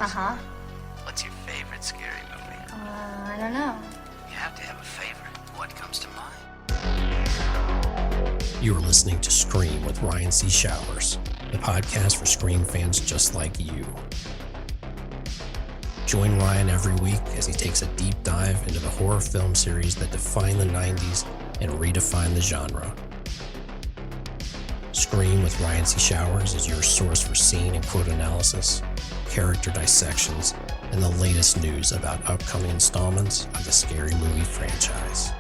Uh-huh. What's your favorite scary movie? I don't know. You have to have a favorite. What comes to mind? You are listening to Scream with Ryan C. Showers, the podcast for Scream fans just like you. Join Ryan every week as he takes a deep dive into the horror film series that defined the 90s and redefined the genre. Scream with Ryan C. Showers is your source for scene and quote analysis, character dissections, and the latest news about upcoming installments of the Scary Movie franchise.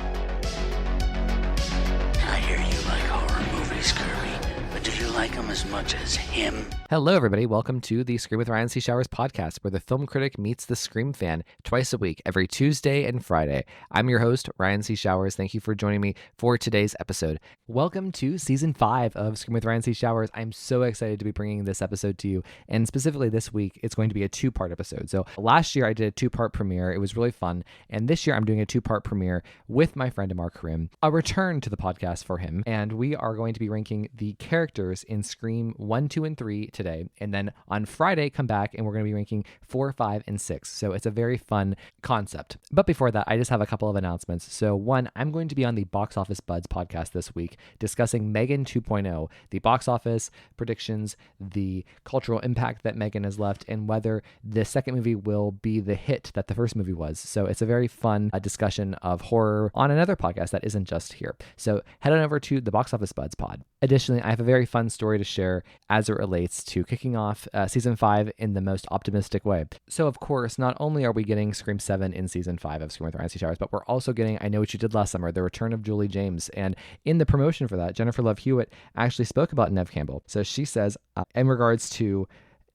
I hear you like horror movies, Kirby, but do you like them as much as him? Hello, everybody. Welcome to the Scream with Ryan C. Showers podcast, where the film critic meets the Scream fan twice a week, every Tuesday and Friday. I'm your host, Ryan C. Showers. Thank you for joining me for today's episode. Welcome to Season 5 of Scream with Ryan C. Showers. I'm so excited to be bringing this episode to you, and specifically this week, it's going to be a two-part episode. So last year, I did a two-part premiere. It was really fun, and this year, I'm doing a two-part premiere with my friend Amar Karim, a return to the podcast for him, and we are going to be ranking the characters in Scream 1, 2, and 3 today, and then on Friday come back and we're going to be ranking 4, 5, and 6. So it's a very fun concept. But before that, I just have a couple of announcements. So one, I'm going to be on the Box Office Buds podcast this week discussing Megan 2.0, the box office predictions, the cultural impact that Megan has left, and whether the second movie will be the hit that the first movie was. So it's a very fun discussion of horror on another podcast that isn't just here. So head on over to the Box Office Buds pod. Additionally, I have a very fun story to share as it relates to kicking off Season 5 in the most optimistic way. So, of course, not only are we getting Scream 7 in Season 5 of Scream with Ryan C. Showers, but we're also getting I Know What You Did Last Summer, the return of Julie James. And in the promotion for that, Jennifer Love Hewitt actually spoke about Neve Campbell. So she says, in regards to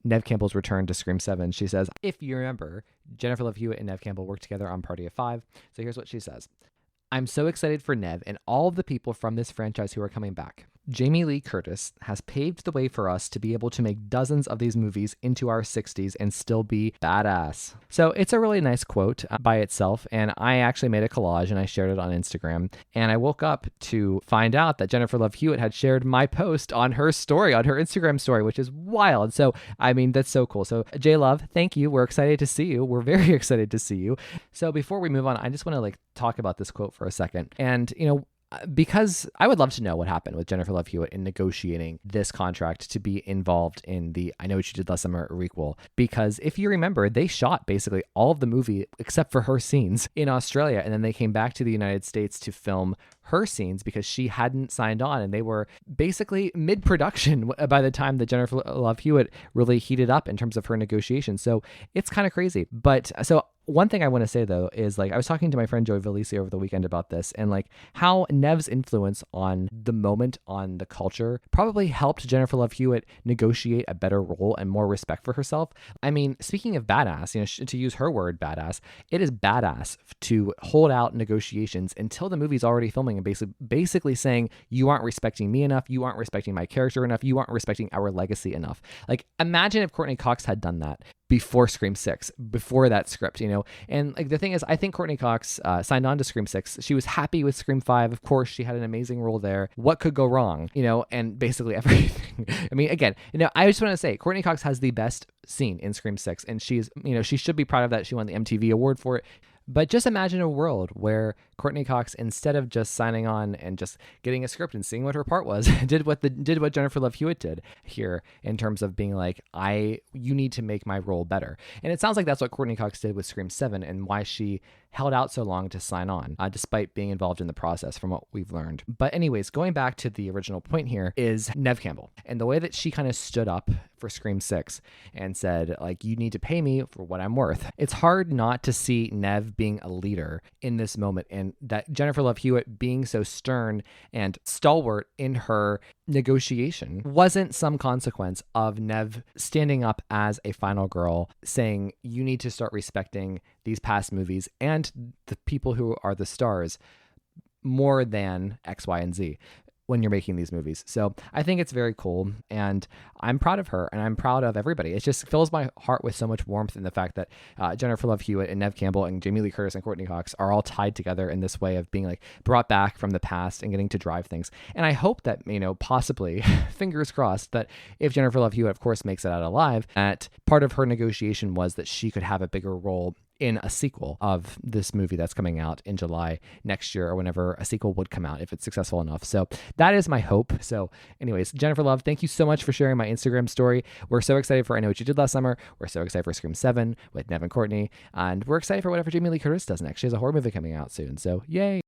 Neve Campbell's return to Scream 7, she says, if you remember, Jennifer Love Hewitt and Neve Campbell worked together on Party of 5. So here's what she says. I'm so excited for Neve and all of the people from this franchise who are coming back. Jamie Lee Curtis has paved the way for us to be able to make dozens of these movies into our 60s and still be badass. So it's a really nice quote by itself, and I actually made a collage and I shared it on Instagram, and I woke up to find out that Jennifer Love Hewitt had shared my post on her story, on her Instagram story, which is wild. So, I mean, that's so cool. So, J Love, thank you. We're excited to see you. We're very excited to see you. So before we move on, I just want to talk about this quote for a second. And, because I would love to know what happened with Jennifer Love Hewitt in negotiating this contract to be involved in the I Know What You Did Last Summer requel. Because if you remember, they shot basically all of the movie except for her scenes in Australia. And then they came back to the United States to film her scenes because she hadn't signed on, and they were basically mid-production by the time that Jennifer Love Hewitt really heated up in terms of her negotiations. So it's kind of crazy. But so one thing I want to say, though, is I was talking to my friend Joey Valisi over the weekend about this, and how Neve's influence on the moment, on the culture, probably helped Jennifer Love Hewitt negotiate a better role and more respect for herself. I mean, speaking of badass, to use her word badass, it is badass to hold out negotiations until the movie's already filming and basically saying, you aren't respecting me enough, you aren't respecting my character enough, you aren't respecting our legacy enough. Imagine if Courtney Cox had done that before Scream 6, before that script, And the thing is, I think Courtney Cox signed on to Scream 6. She was happy with Scream 5. Of course, she had an amazing role there. What could go wrong? And basically everything. I mean, again, I just want to say, Courtney Cox has the best scene in Scream 6, and she's, she should be proud of that. She won the MTV award for it. But just imagine a world where Courtney Cox, instead of just signing on and just getting a script and seeing what her part was, did what Jennifer Love Hewitt did here in terms of being you need to make my role better. And it sounds like that's what Courtney Cox did with Scream 7 and why she held out so long to sign on, despite being involved in the process from what we've learned. But anyways, going back to the original point here is Neve Campbell and the way that she kind of stood up for Scream 6 and said, you need to pay me for what I'm worth. It's hard not to see Neve being a leader in this moment, and that Jennifer Love Hewitt being so stern and stalwart in her negotiation wasn't some consequence of Neve standing up as a final girl saying, you need to start respecting these past movies and the people who are the stars more than X, Y, and Z. when you're making these movies. So I think it's very cool, and I'm proud of her, and I'm proud of everybody. It just fills my heart with so much warmth in the fact that Jennifer Love Hewitt and Neve Campbell and Jamie Lee Curtis and Courtney Cox are all tied together in this way of being like brought back from the past and getting to drive things. And I hope that, possibly, fingers crossed, that if Jennifer Love Hewitt, of course, makes it out alive, that part of her negotiation was that she could have a bigger role in a sequel of this movie that's coming out in July next year, or whenever a sequel would come out, if it's successful enough. So that is my hope. So anyways, Jennifer Love, thank you so much for sharing my Instagram story. We're so excited for I Know What You Did Last Summer. We're so excited for Scream 7 with Neve and Courtney. And we're excited for whatever Jamie Lee Curtis does next. She has a horror movie coming out soon. So yay.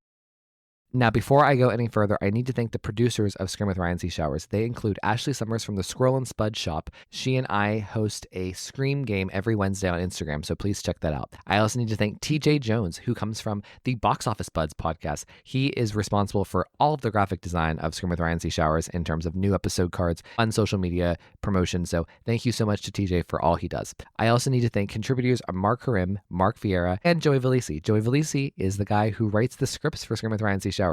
Now, before I go any further, I need to thank the producers of Scream with Ryan C. Showers. They include Ashley Summers from the Squirrel and Spud Shop. She and I host a Scream game every Wednesday on Instagram, so please check that out. I also need to thank TJ Jones, who comes from the Box Office Buds podcast. He is responsible for all of the graphic design of Scream with Ryan C. Showers in terms of new episode cards on social media promotion. So thank you so much to TJ for all he does. I also need to thank contributors Amar Karim, Mark Vieira, and Joey Velisi. Joey Velisi is the guy who writes the scripts for Scream with Ryan C. Showers.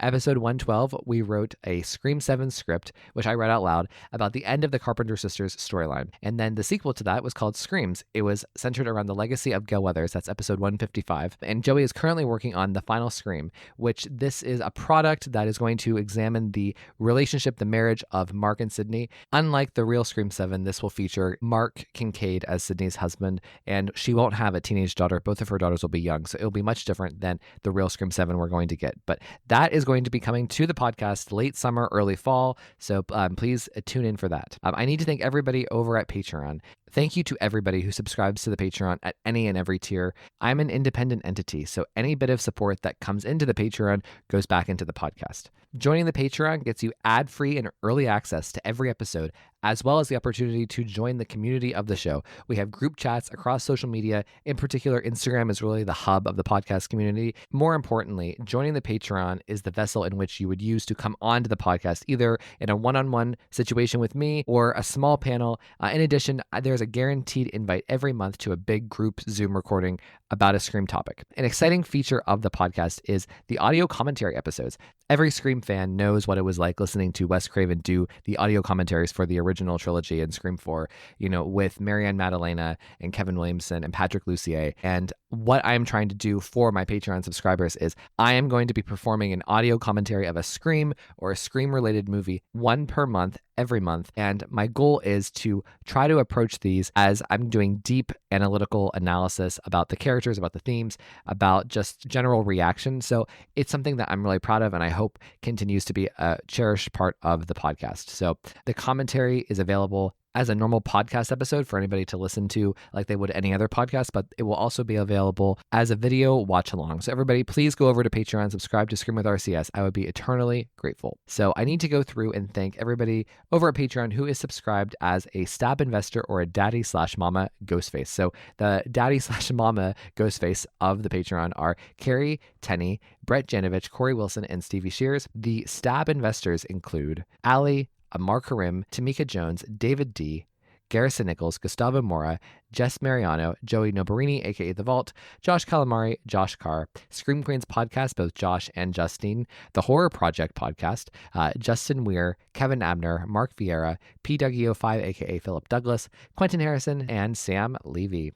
Episode 112, we wrote a Scream 7 script, which I read out loud, about the end of the Carpenter sisters storyline. And then the sequel to that was called Screams. It was centered around the legacy of Gail Weathers. That's episode 155. And Joey is currently working on the final Scream, which this is a product that is going to examine the relationship, the marriage of Mark and Sydney. Unlike the real Scream 7, this will feature Mark Kincaid as Sydney's husband, and she won't have a teenage daughter. Both of her daughters will be young, so it'll be much different than the real Scream 7 we're going to get. But that is going to be coming to the podcast late summer, early fall. So please tune in for that. I need to thank everybody over at Patreon. Thank you to everybody who subscribes to the Patreon at any and every tier. I'm an independent entity, so any bit of support that comes into the Patreon goes back into the podcast. Joining the Patreon gets you ad-free and early access to every episode, as well as the opportunity to join the community of the show. We have group chats across social media. In particular, Instagram is really the hub of the podcast community. More importantly, joining the Patreon is the vessel in which you would use to come onto the podcast, either in a one-on-one situation with me or a small panel. In addition, there's a guaranteed invite every month to a big group Zoom recording about a Scream topic. An exciting feature of the podcast is the audio commentary episodes. Every Scream fan knows what it was like listening to Wes Craven do the audio commentaries for the original trilogy and Scream 4, with Marianne Madalena and Kevin Williamson and Patrick Lussier. And what I'm trying to do for my Patreon subscribers is I am going to be performing an audio commentary of a Scream or a Scream-related movie, one per month, every month. And my goal is to try to approach these as I'm doing deep analytical analysis about the characters, about the themes, about just general reaction. So it's something that I'm really proud of, and I hope continues to be a cherished part of the podcast. So the commentary is available as a normal podcast episode for anybody to listen to like they would any other podcast, but it will also be available as a video watch along. So everybody, please go over to Patreon, subscribe to Scream with RCS. I would be eternally grateful. So I need to go through and thank everybody over at Patreon who is subscribed as a stab investor or a daddy/mama Ghostface. So the daddy/mama Ghostface of the Patreon are Carrie Tenney, Brett Janovich, Corey Wilson, and Stevie Shears. The stab investors include Allie, Amar Karim, Tamika Jones, David D., Garrison Nichols, Gustavo Mora, Jess Mariano, Joey Nobarini, aka The Vault, Josh Calamari, Josh Carr, Scream Queens podcast, both Josh and Justine, The Horror Project podcast, Justin Weir, Kevin Abner, Mark Vieira, PWO5, aka Philip Douglas, Quentin Harrison, and Sam Levy.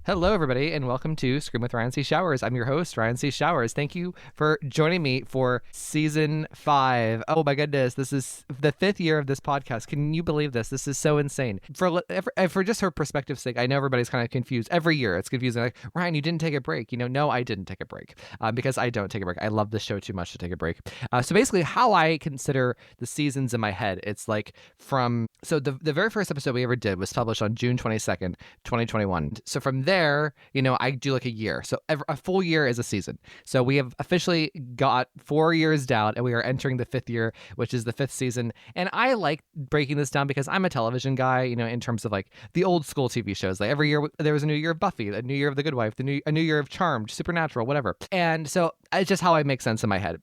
Hello, everybody, and welcome to Scream with Ryan C. Showers. I'm your host, Ryan C. Showers. Thank you for joining me for season 5. Oh my goodness, this is the 5th year of this podcast. Can you believe this? This is so insane. For just her perspective's sake, I know everybody's kind of confused. Every year, it's confusing. Like, Ryan, you didn't take a break. No, I didn't take a break because I don't take a break. I love this show too much to take a break. So basically, how I consider the seasons in my head, it's like so the very first episode we ever did was published on June 22nd, 2021. So from there, I do like a year. So a full year is a season. So we have officially got 4 years down and we are entering the 5th year, which is the 5th season. And I like breaking this down because I'm a television guy, in terms of like the old school TV shows. Like every year there was a new year of Buffy, a new year of The Good Wife, a new year of Charmed, Supernatural, whatever. And so it's just how I make sense in my head.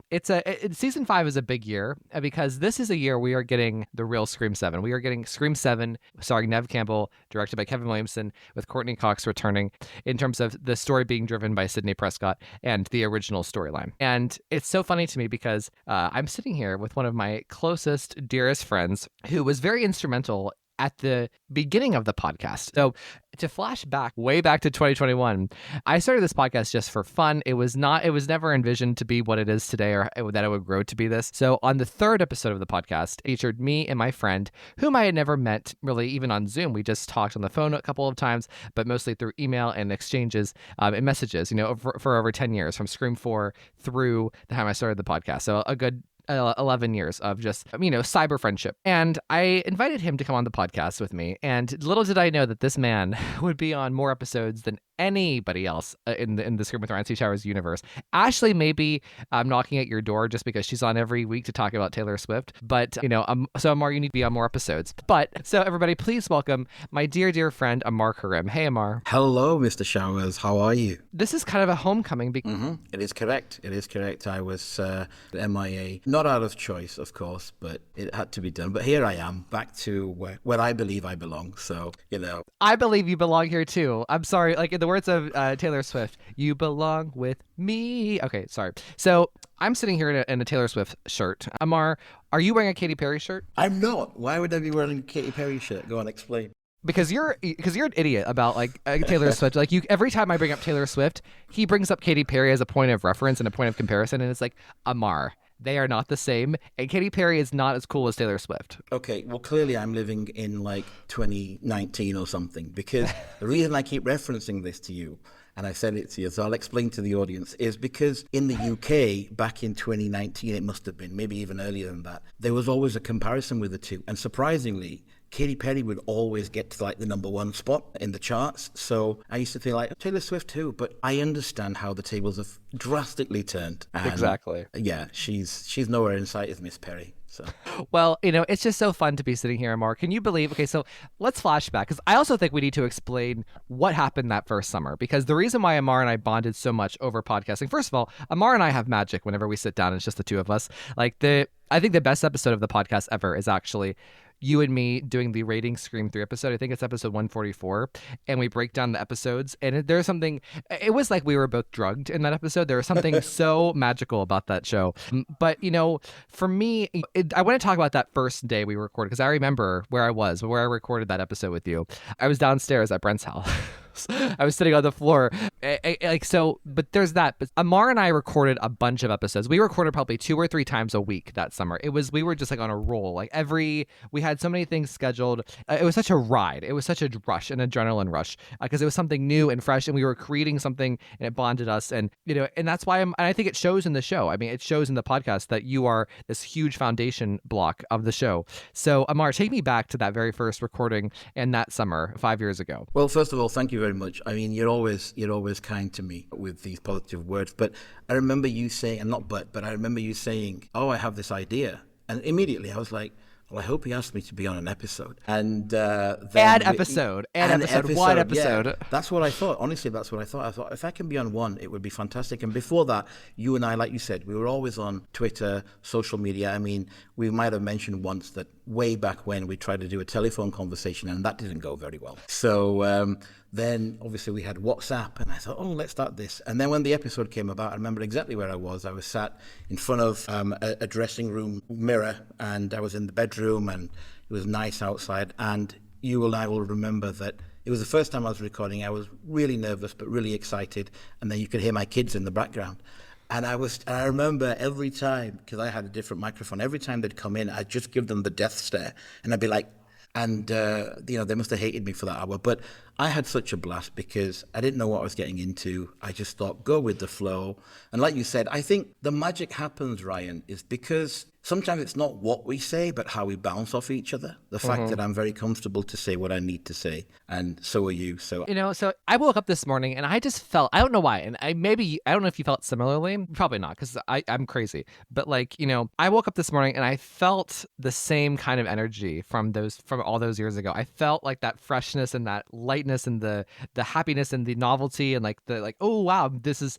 Season 5 is a big year because this is a year we are getting the real Scream 7. We are getting Scream 7 starring Neve Campbell, directed by Kevin Williamson, with Courtney Cox returning morning in terms of the story being driven by Sidney Prescott and the original storyline. And it's so funny to me because I'm sitting here with one of my closest, dearest friends who was very instrumental at the beginning of the podcast. So to flash back way back to 2021, I started this podcast just for fun. It was never envisioned to be what it is today or that it would grow to be this. So on the third episode of the podcast, it featured me and my friend, whom I had never met really even on Zoom. We just talked on the phone a couple of times, but mostly through email and exchanges and messages, for over 10 years, from Scream 4 through the time I started the podcast. So a good 11 years of just, cyber friendship. And I invited him to come on the podcast with me. And little did I know that this man would be on more episodes than anybody else in the Scream with Ryan C. Showers universe. Ashley maybe knocking at your door just because she's on every week to talk about Taylor Swift. But, so Amar, you need to be on more episodes. But so everybody, please welcome my dear, dear friend, Amar Karim. Hey, Amar. Hello, Mr. Showers. How are you? This is kind of a homecoming. It is correct. It is correct. I was MIA, not out of choice, of course, but it had to be done. But here I am, back to where I believe I belong. So, I believe you belong here too. I'm sorry, like in the words of Taylor Swift, you belong with me. Okay, sorry. So I'm sitting here in a Taylor Swift shirt. Amar, are you wearing a Katy Perry shirt? I'm not. Why would I be wearing a Katy Perry shirt? Go on, explain. Because you're an idiot about Taylor Swift. Like every time I bring up Taylor Swift, he brings up Katy Perry as a point of reference and a point of comparison, and it's like, Amar, they are not the same, and Katy Perry is not as cool as Taylor Swift. Okay, well, clearly I'm living in 2019 or something, because the reason I keep referencing this to you, and I said it to you, so I'll explain to the audience, is because in the UK, back in 2019, it must have been, maybe even earlier than that, there was always a comparison with the two. And surprisingly, Katy Perry would always get to the number one spot in the charts. So I used to think Taylor Swift too, but I understand how the tables have drastically turned. And exactly. Yeah, she's nowhere in sight as Miss Perry. So. Well, it's just so fun to be sitting here, Amar. Can you believe? Okay, so let's flash back, because I also think we need to explain what happened that first summer, because the reason why Amar and I bonded so much over podcasting, first of all, Amar and I have magic whenever we sit down. It's just the two of us. I think the best episode of the podcast ever is actually you and me doing the rating Scream 3 episode. I think it's episode 144, and we break down the episodes, and there's something, it was like we were both drugged in that episode. There was something so magical about that show. But, for me, I want to talk about that first day we recorded, because I remember where I recorded that episode with you. I was downstairs at Brent's house. I was sitting on the floor. But there's that. But Amar and I recorded a bunch of episodes. We recorded probably 2 or 3 times a week that summer. We were just on a roll. We had so many things scheduled. It was such a ride. It was such a rush, an adrenaline rush, because it was something new and fresh, and we were creating something, and it bonded us. And, and that's why I think it shows in the show. I mean, it shows in the podcast that you are this huge foundation block of the show. So Amar, take me back to that very first recording and that summer 5 years ago. Well, first of all, thank you very much. I mean, you're always kind to me with these positive words. But I remember you saying, but I remember you saying, "Oh, I have this idea," and immediately I was like, well, I hope he asked me to be on an episode. And one episode. Yeah, that's what I thought. Honestly, that's what I thought. I thought if I can be on one, it would be fantastic. And before that, you and I, like you said, we were always on Twitter, social media. I mean, we might have mentioned once that way back when we tried to do a telephone conversation, and that didn't go very well. So then obviously we had WhatsApp, and I thought, oh, let's start this. And then when the episode came about, I remember exactly where I was. I was sat in front of a dressing room mirror, and I was in the bedroom, and it was nice outside. And you and I will remember that it was the first time I was recording. I was really nervous, but really excited. And then you could hear my kids in the background. And I remember every time, because I had a different microphone, every time they'd come in, I'd just give them the death stare. And I'd be like, and, they must have hated me for that hour. But I had such a blast because I didn't know what I was getting into. I just thought, go with the flow. And like you said, I think the magic happens, Ryan, is because sometimes it's not what we say, but how we bounce off each other. The fact that I'm very comfortable to say what I need to say, and so are you. So so I woke up this morning and I just felt, I don't know why, and I don't know if you felt similarly. Probably not, because I'm crazy. But I woke up this morning and I felt the same kind of energy from all those years ago. I felt like that freshness and that lightness and the happiness and the novelty and oh wow, I feel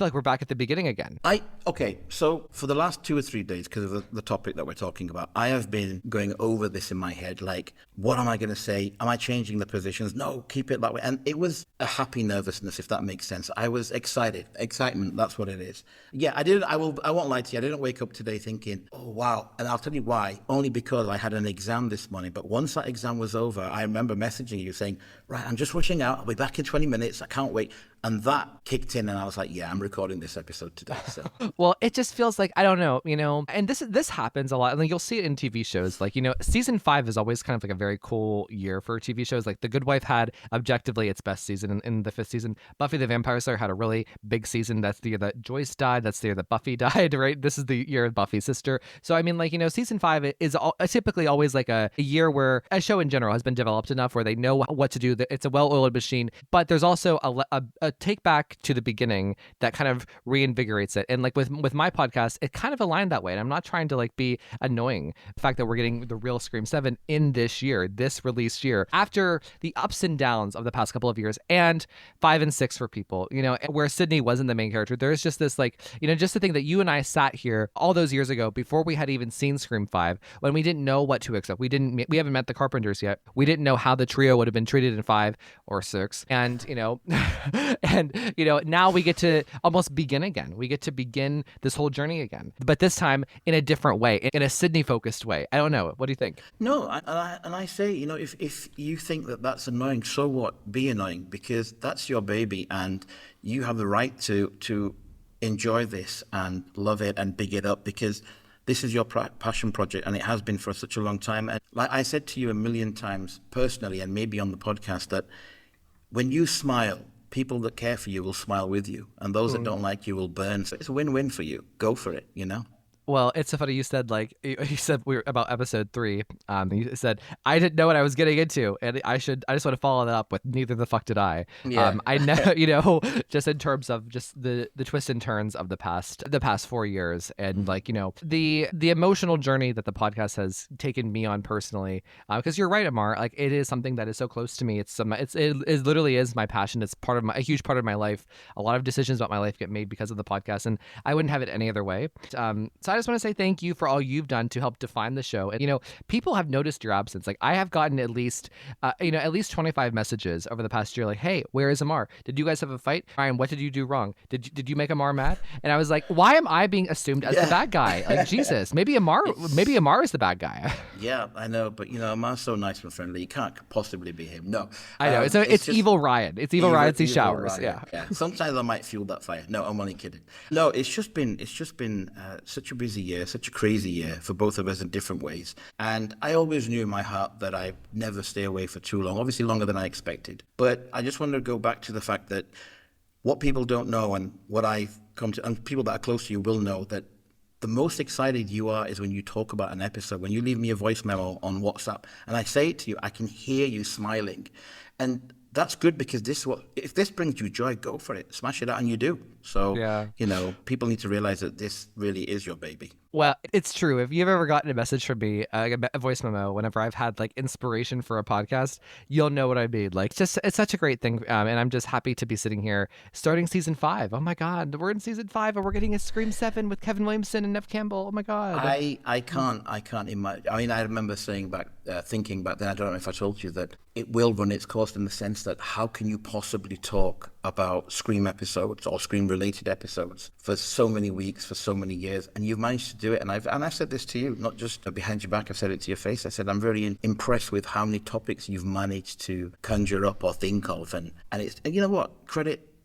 like we're back at the beginning again. Okay, so for the last 2 or 3 days, because the topic that we're talking about, I have been going over this in my head, like, what am I going to say? Am I changing the positions? No, keep it that way. And it was a happy nervousness, if that makes sense. I was excitement. That's what it is. Yeah, I won't lie to you. I didn't wake up today thinking, oh, wow. And I'll tell you why. Only because I had an exam this morning. But once that exam was over, I remember messaging you saying, right, I'm just rushing out. I'll be back in 20 minutes. I can't wait. And that kicked in, and I was like, yeah, I'm recording this episode today. So. Well, it just feels like, I don't know, and this happens a lot. Like, you'll see it in TV shows. Like, season 5 is always kind of like a very cool year for TV shows. Like, The Good Wife had objectively its best season in the 5th season. Buffy the Vampire Slayer had a really big season. That's the year that Joyce died. That's the year that Buffy died, right? This is the year of Buffy's sister. So, I mean, like, season 5 is typically always like a year where a show in general has been developed enough where they know what to do. It's a well-oiled machine. But there's also a take back to the beginning that kind of reinvigorates it. And like with my podcast, it kind of aligned that way. And I'm not trying to like be annoying. The fact that we're getting the real Scream 7 in this year, this release year, after the ups and downs of the past couple of years, and 5 and 6 for people, where Sydney wasn't the main character. There's just this like, just the thing that you and I sat here all those years ago before we had even seen Scream 5, when we didn't know what to expect. We haven't met the Carpenters yet. We didn't know how the trio would have been treated in 5 or 6. And, and now we get to almost begin again. We get to begin this whole journey again, but this time in a different way, in a Sydney-focused way. I don't know. What do you think? No, I say, if you think that that's annoying, so what? Be annoying, because that's your baby, and you have the right to enjoy this and love it and big it up, because this is your passion project, and it has been for such a long time. And like I said to you a million times personally, and maybe on the podcast, that when you smile, people that care for you will smile with you, and those that don't like you will burn. So it's a win-win for you. Go for it, Well, it's so funny you said, like, you said we were about episode 3. You said, I didn't know what I was getting into, and I just want to follow that up with neither the fuck did I. Yeah. I know, just in terms of just the twists and turns of the past 4 years, and like, the emotional journey that the podcast has taken me on personally. Because you're right, Amar, like, it is something that is so close to me. It literally is my passion. It's a huge part of my life. A lot of decisions about my life get made because of the podcast, and I wouldn't have it any other way. So I just want to say thank you for all you've done to help define the show. And, people have noticed your absence. Like, I have gotten at least 25 messages over the past year. Like, hey, where is Amar? Did you guys have a fight? Ryan, what did you do wrong? Did you make Amar mad? And I was like, why am I being assumed as the bad guy? Like, Jesus, maybe Amar is the bad guy. Yeah, I know, but Amar's so nice and friendly. You can't possibly be him. No, I know. So it's just evil Ryan. It's evil Ryan sees showers. Ryan. Yeah. Sometimes I might fuel that fire. No, I'm only kidding. No, it's just been such a busy year, such a crazy year for both of us in different ways. And I always knew in my heart that I never stay away for too long, obviously longer than I expected. But I just wanted to go back to the fact that what people don't know, and what I've come to, and people that are close to you will know, that the most excited you are is when you talk about an episode, when you leave me a voice memo on WhatsApp and I say it to you, I can hear you smiling. And that's good, because if this brings you joy, go for it, smash it out, and you do. So, people need to realize that this really is your baby. Well, it's true. If you've ever gotten a message from me, a voice memo, whenever I've had like inspiration for a podcast, you'll know what I mean. Like, it's such a great thing. And I'm just happy to be sitting here starting season 5. Oh my God, we're in season 5 and we're getting a Scream 7 with Kevin Williamson and Neve Campbell. Oh my God. I can't imagine. I mean, I remember thinking back then, I don't know if I told you, that it will run its course, in the sense that how can you possibly talk about Scream episodes or Scream related episodes for so many weeks, for so many years, and you've managed to do it. And I've said this to you, not just behind your back, I've said it to your face. I said, I'm very impressed with how many topics you've managed to conjure up or think of. And you know what?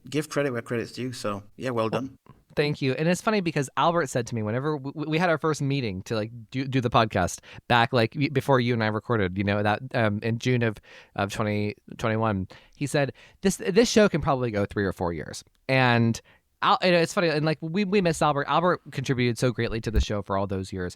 Give credit where credit's due. So yeah, well done. Thank you. And it's funny because Albert said to me, whenever we had our first meeting to like do the podcast back, like before you and I recorded, that in June of 2021, he said, this show can probably go 3 or 4 years. And it's funny, and like we miss Albert. Albert contributed so greatly to the show for all those years.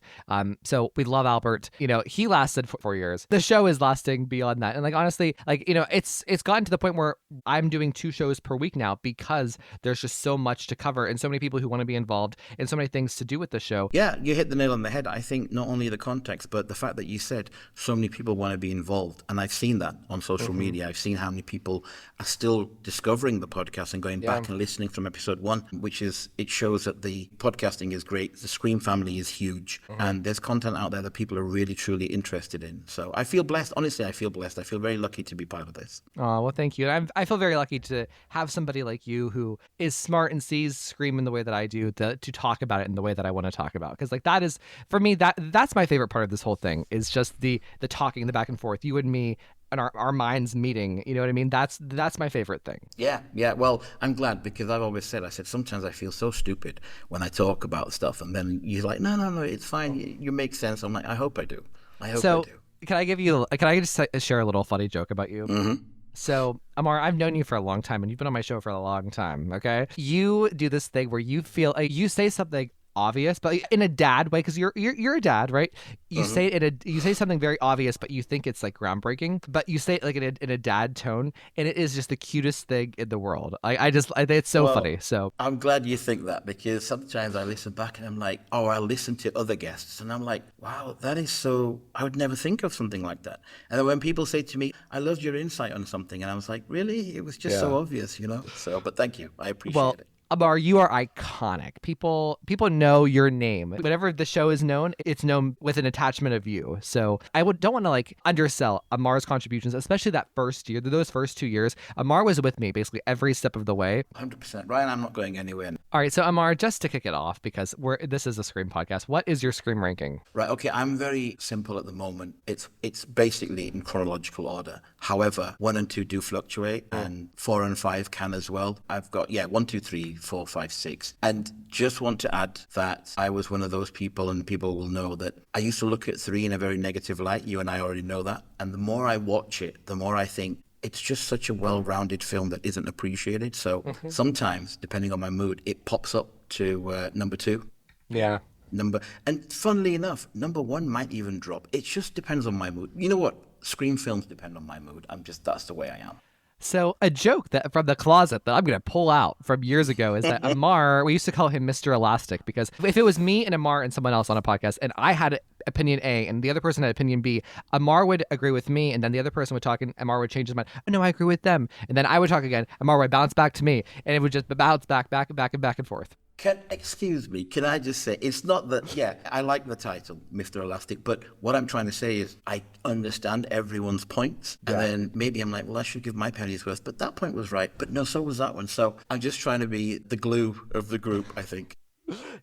So we love Albert. He lasted for 4 years. The show is lasting beyond that. And like, honestly, like, it's gotten to the point where I'm doing 2 shows per week now, because there's just so much to cover and so many people who want to be involved and so many things to do with the show. Yeah, you hit the nail on the head. I think not only the context, but the fact that you said so many people want to be involved. And I've seen that on social media. I've seen how many people are still discovering the podcast and going back and listening from episode 1. one, which is it shows that the podcasting is great. The Scream family is huge, and there's content out there that people are really, truly interested in. So I feel blessed. Honestly, I feel blessed. I feel very lucky to be part of this. Oh, well, thank you. I feel very lucky to have somebody like you who is smart and sees Scream in the way that I do to talk about it in the way that I want to talk about. Because like that is, for me, that's my favorite part of this whole thing is just the talking, the back and forth, you and me, and our minds meeting. You know what I mean? That's my favorite thing. Yeah. Well, I'm glad, because I've always said, sometimes I feel so stupid when I talk about stuff, and then you're like, no, it's fine. You make sense. I'm like, I hope I do. I do. Can I just share a little funny joke about you? Mm-hmm. So, Amar, I've known you for a long time, and you've been on my show for a long time, okay? You do this thing where you feel you say something obvious, but in a dad way, because you're a dad, right? You say you say something very obvious, but you think it's like groundbreaking, but you say it like in a dad tone, and it is just the cutest thing in the world. I think it's so funny. So I'm glad you think that, because sometimes I listen back and I'm like, I listen to other guests and I'm like, wow, that is so, I would never think of something like that. And then when people say to me, I loved your insight on something, and I was like, really? It was just so obvious, So, but thank you. I appreciate it. Amar, you are iconic. People know your name. Whatever the show is known, it's known with an attachment of you. So I don't want to like undersell Amar's contributions, especially that first year. Those first 2 years, Amar was with me basically every step of the way. 100%. Ryan, I'm not going anywhere. All right, so Amar, just to kick it off, because this is a Scream podcast, what is your Scream ranking? Right, okay, I'm very simple at the moment. It's basically in chronological order. However, 1 and 2 do fluctuate, and 4 and 5 can as well. I've got 1, 2, 3, 4, 5, 6. And just want to add that I was one of those people, and people will know that I used to look at 3 in a very negative light. You and I already know that. And the more I watch it, the more I think it's just such a well-rounded film that isn't appreciated. So sometimes, depending on my mood, it pops up to number 2. Yeah. And funnily enough, number 1 might even drop. It just depends on my mood. You know what? Scream films depend on my mood. That's the way I am. So a joke that from the closet that I'm going to pull out from years ago is that Amar, we used to call him Mr. Elastic, because if it was me and Amar and someone else on a podcast and I had opinion A and the other person had opinion B, Amar would agree with me, and then the other person would talk and Amar would change his mind. Oh, no, I agree with them. And then I would talk again. Amar would bounce back to me, and it would just bounce back and forth. Excuse me, can I just say, it's not that, I like the title, Mr. Elastic, but what I'm trying to say is I understand everyone's points, and then maybe I'm like, well, I should give my penny's worth, but that point was right, but no, so was that one. So I'm just trying to be the glue of the group, I think.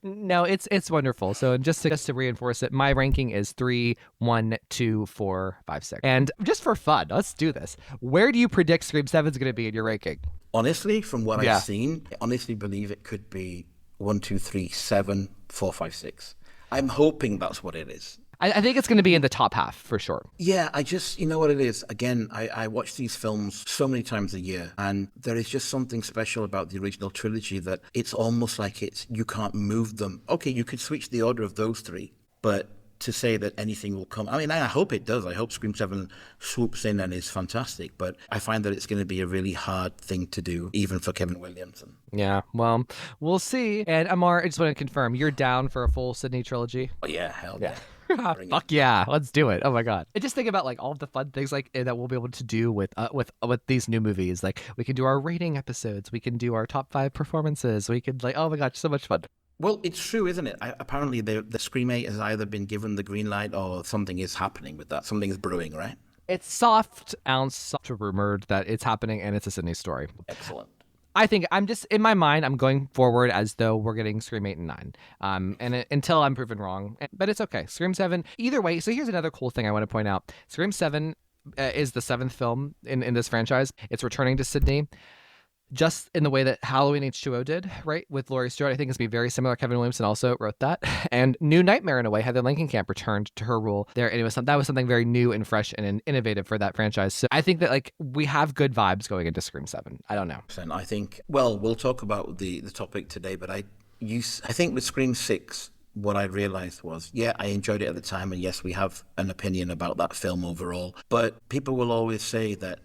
No, it's wonderful. So just to reinforce it, my ranking is 3, 1, 2, 4, 5, 6. And just for fun, let's do this. Where do you predict Scream 7 is going to be in your ranking? Honestly, from what I've seen, I honestly believe it could be 1, 2, 3, 7, 4, 5, 6. I'm hoping that's what it is. I think it's going to be in the top half for sure. Yeah, you know what it is? Again, I watch these films so many times a year, and there is just something special about the original trilogy that it's almost like you can't move them. Okay, you could switch the order of those 3, but to say that anything will come, I mean, I hope it does. I hope Scream 7 swoops in and is fantastic, but I find that it's going to be a really hard thing to do, even for Kevin Williamson. Yeah, well, we'll see. And Amar, I just want to confirm, you're down for a full Sydney trilogy? Oh, yeah, hell yeah. Fuck yeah, let's do it. Oh my god. I just think about like all of the fun things like that we'll be able to do with these new movies. Like we can do our rating episodes, we can do our top 5 performances, we could oh my gosh, so much fun. Well, it's true, isn't it? Apparently the Scream 8 has either been given the green light or something is happening with that. Something is brewing, right? It's soft rumored that it's happening, and it's a Sydney story. Excellent. I think I'm just, in my mind, I'm going forward as though we're getting Scream 8 and 9. Until I'm proven wrong. But it's okay. Scream 7, either way. So here's another cool thing I want to point out. Scream 7 is the 7th film in this franchise. It's returning to Sydney. Just in the way that Halloween H2O did, right? With Laurie Stewart, I think it's going to be very similar. Kevin Williamson also wrote that. And New Nightmare, in a way, Heather Langenkamp returned to her role there. And that was something very new and fresh and innovative for that franchise. So I think that we have good vibes going into Scream 7. I don't know. I think, well, we'll talk about the topic today, but I think with Scream 6, what I realized was, I enjoyed it at the time, and yes, we have an opinion about that film overall, but people will always say that,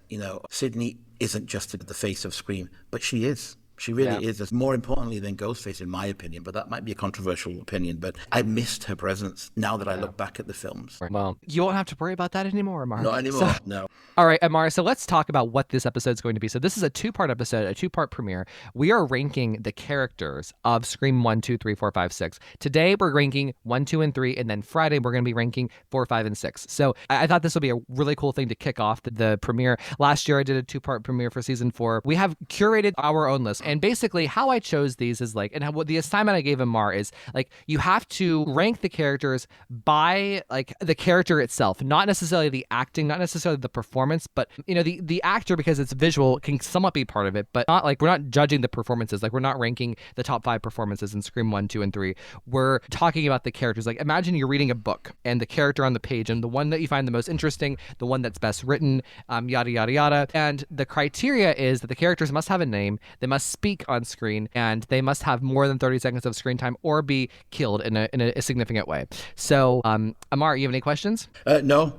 Sydney isn't just the face of Scream, but she is. She really is. As more importantly than Ghostface, in my opinion, but that might be a controversial opinion, but I missed her presence now that I look back at the films. Well, you won't have to worry about that anymore, Amar. Not anymore, no. All right, Amar, so let's talk about what this episode is going to be. So this is a two-part episode, a two-part premiere. We are ranking the characters of Scream 1, 2, 3, 4, 5, 6. Today, we're ranking 1, 2, and 3, and then Friday, we're going to be ranking 4, 5, and 6. So I thought this would be a really cool thing to kick off the premiere. Last year, I did a two-part premiere for season 4. We have curated our own list, and basically, how I chose these is like, and what the assignment I gave Amar is, like, you have to rank the characters by, like, the character itself, not necessarily the acting, not necessarily the performance, but, you know, the actor, because it's visual, can somewhat be part of it, but not like, we're not judging the performances. Like, we're not ranking the top 5 performances in Scream 1, 2, and 3. We're talking about the characters. Like, imagine you're reading a book and the character on the page, and the one that you find the most interesting, the one that's best written, yada, yada, yada. And the criteria is that the characters must have a name, they must speak on screen, and they must have more than 30 seconds of screen time or be killed in a significant way. So, Amar, you have any questions? No.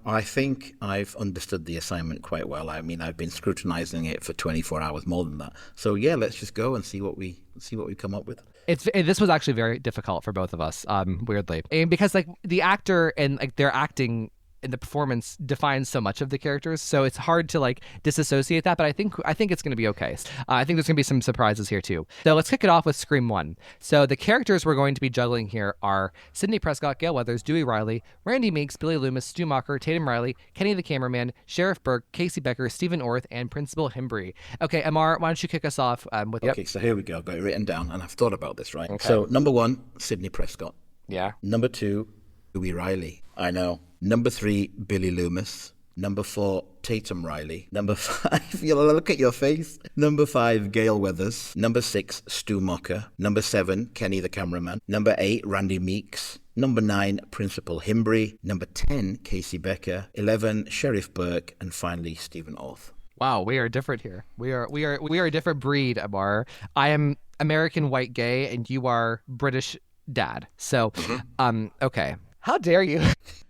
I think I've understood the assignment quite well. I mean, I've been scrutinizing it for 24 hours, more than that. So yeah, let's just go and see what we come up with. This was actually very difficult for both of us, weirdly, and because like the actor and like their acting and the performance defines so much of the characters, so it's hard to like disassociate that. But I think it's going to be okay. I think there's going to be some surprises here too. So let's kick it off with Scream 1. So the characters we're going to be juggling here are Sidney Prescott, Gale Weathers, Dewey Riley, Randy Meeks, Billy Loomis, Stu Macher, Tatum Riley, Kenny the cameraman, Sheriff Burke, Casey Becker, Stephen Orth, and Principal Himbry. Okay, Amar, why don't you kick us off with... Okay, so here we go. I've got it written down, and I've thought about this, right? Okay. So number 1, Sidney Prescott. Yeah. Number 2, Dewey Riley. I know. Number 3, Billy Loomis. Number 4, Tatum Riley. Number 5, look at your face. Number 5, Gale Weathers. Number 6, Stu Macher. Number 7, Kenny the cameraman. Number 8, Randy Meeks. Number 9, Principal Himbry. Number 10, Casey Becker. 11, Sheriff Burke. And finally, Stephen Orth. Wow, we are different here. We are a different breed, Amar. I am American white gay, and you are British dad. So, okay. How dare you?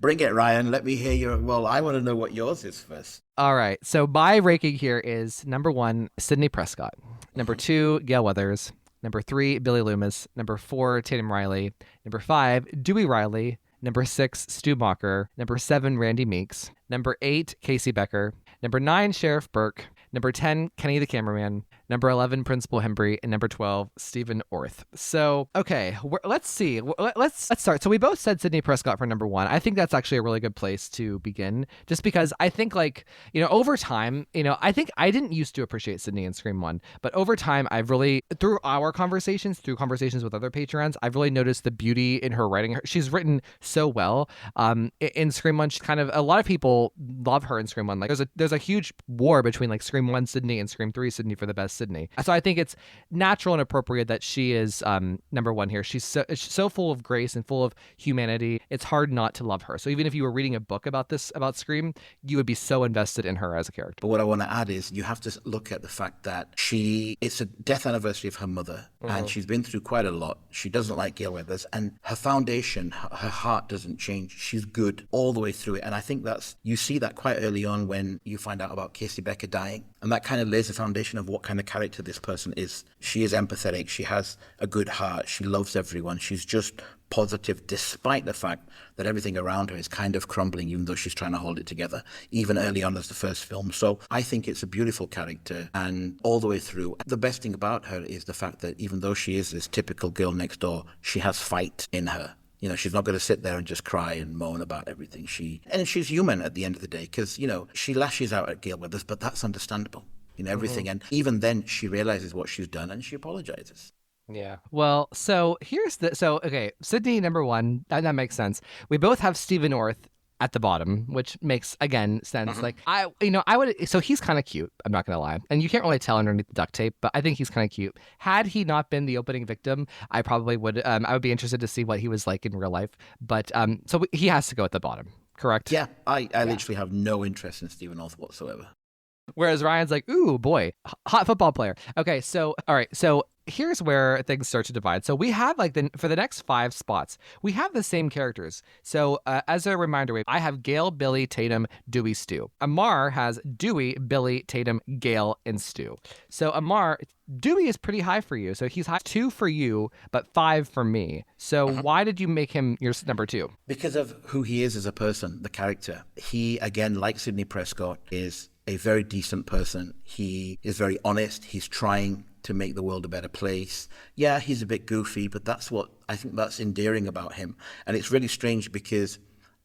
Bring it, Ryan. Let me hear your... Well, I want to know what yours is first. All right. So my ranking here is number 1, Sidney Prescott. Number 2, Gale Weathers. Number 3, Billy Loomis. Number 4, Tatum Riley. Number 5, Dewey Riley. Number 6, Stu Macher. Number 7, Randy Meeks. Number 8, Casey Becker. Number 9, Sheriff Burke. Number 10, Kenny the cameraman. Number 11, Principal Himbry. And number 12, Stephen Orth. So, okay, let's see. Let's start. So we both said Sidney Prescott for number 1. I think that's actually a really good place to begin, just because I think, like, you know, over time, you know, I think I didn't used to appreciate Sidney in Scream 1, but over time, I've really, through our conversations, through conversations with other patrons, I've really noticed the beauty in her writing. She's written so well. In Scream 1, she's kind of, a lot of people love her in Scream 1. Like, there's a huge war between like Scream 1 Sidney and Scream 3 Sidney for the best Sidney. So I think it's natural and appropriate that she is number 1 here. She's so full of grace and full of humanity. It's hard not to love her. So even if you were reading a book about Scream, you would be so invested in her as a character. But what I want to add is you have to look at the fact that it's a death anniversary of her mother, and she's been through quite a lot. She doesn't like Gale Weathers, and her foundation, her heart doesn't change. She's good all the way through it. And I think you see that quite early on when you find out about Casey Becker dying. And that kind of lays the foundation of what kind of character this person is. She is empathetic. She has a good heart. She loves everyone. She's just positive, despite the fact that everything around her is kind of crumbling, even though she's trying to hold it together, even early on as the first film. So I think it's a beautiful character, and all the way through. The best thing about her is the fact that even though she is this typical girl next door, she has fight in her. You know, she's not going to sit there and just cry and moan about everything. And she's human at the end of the day, because, you know, she lashes out at Gale Weathers, but that's understandable. You know, everything. And even then, she realizes what she's done and she apologizes. Yeah. Well, so okay, Sidney number 1, that makes sense. We both have Stephen Orth at the bottom, which makes, again, sense. Like, so he's kind of cute, I'm not going to lie. And you can't really tell underneath the duct tape, but I think he's kind of cute. Had he not been the opening victim, I probably would, I would be interested to see what he was like in real life. But, so he has to go at the bottom, correct? Yeah, I literally have no interest in Stephen Orth whatsoever. Whereas Ryan's like, ooh, boy, hot football player. Okay, so, all right, so here's where things start to divide. So we have for the next 5 spots, we have the same characters. So as a reminder, I have Gale, Billy, Tatum, Dewey, Stu. Amar has Dewey, Billy, Tatum, Gale, and Stu. So Amar, Dewey is pretty high for you. So he's high 2 for you, but 5 for me. So why did you make him your number 2? Because of who he is as a person, the character. He, again, like Sidney Prescott, is a very decent person. He is very honest. He's trying to make the world a better place. Yeah, he's a bit goofy, but I think that's endearing about him. And it's really strange because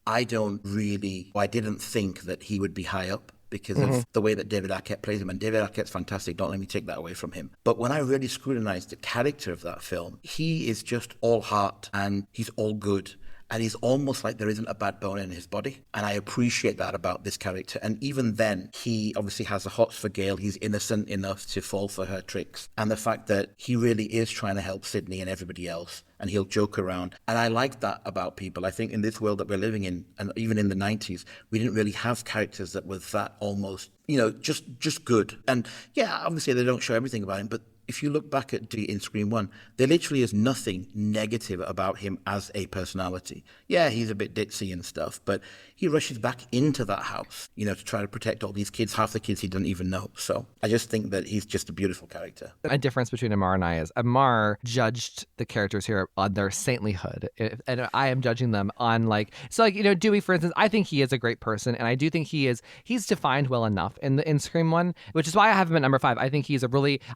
I didn't think that he would be high up because of the way that David Arquette plays him. And David Arquette's fantastic. Don't let me take that away from him. But when I really scrutinized the character of that film, he is just all heart and he's all good. And he's almost like there isn't a bad bone in his body. And I appreciate that about this character. And even then, he obviously has the hots for Gale. He's innocent enough to fall for her tricks. And the fact that he really is trying to help Sydney and everybody else. And he'll joke around. And I like that about people. I think in this world that we're living in, and even in the 90s, we didn't really have characters that were that almost, just good. And yeah, obviously they don't show everything about him, but if you look back at in Scream 1, there literally is nothing negative about him as a personality. Yeah, he's a bit ditzy and stuff, but he rushes back into that house, to try to protect all these kids, half the kids he doesn't even know. So I just think that he's just a beautiful character. A difference between Amar and I is Amar judged the characters here on their saintlyhood, and I am judging them on Dewey, for instance. I think he is a great person, and I do think he's defined well enough in Scream 1, which is why I have him at number 5. I think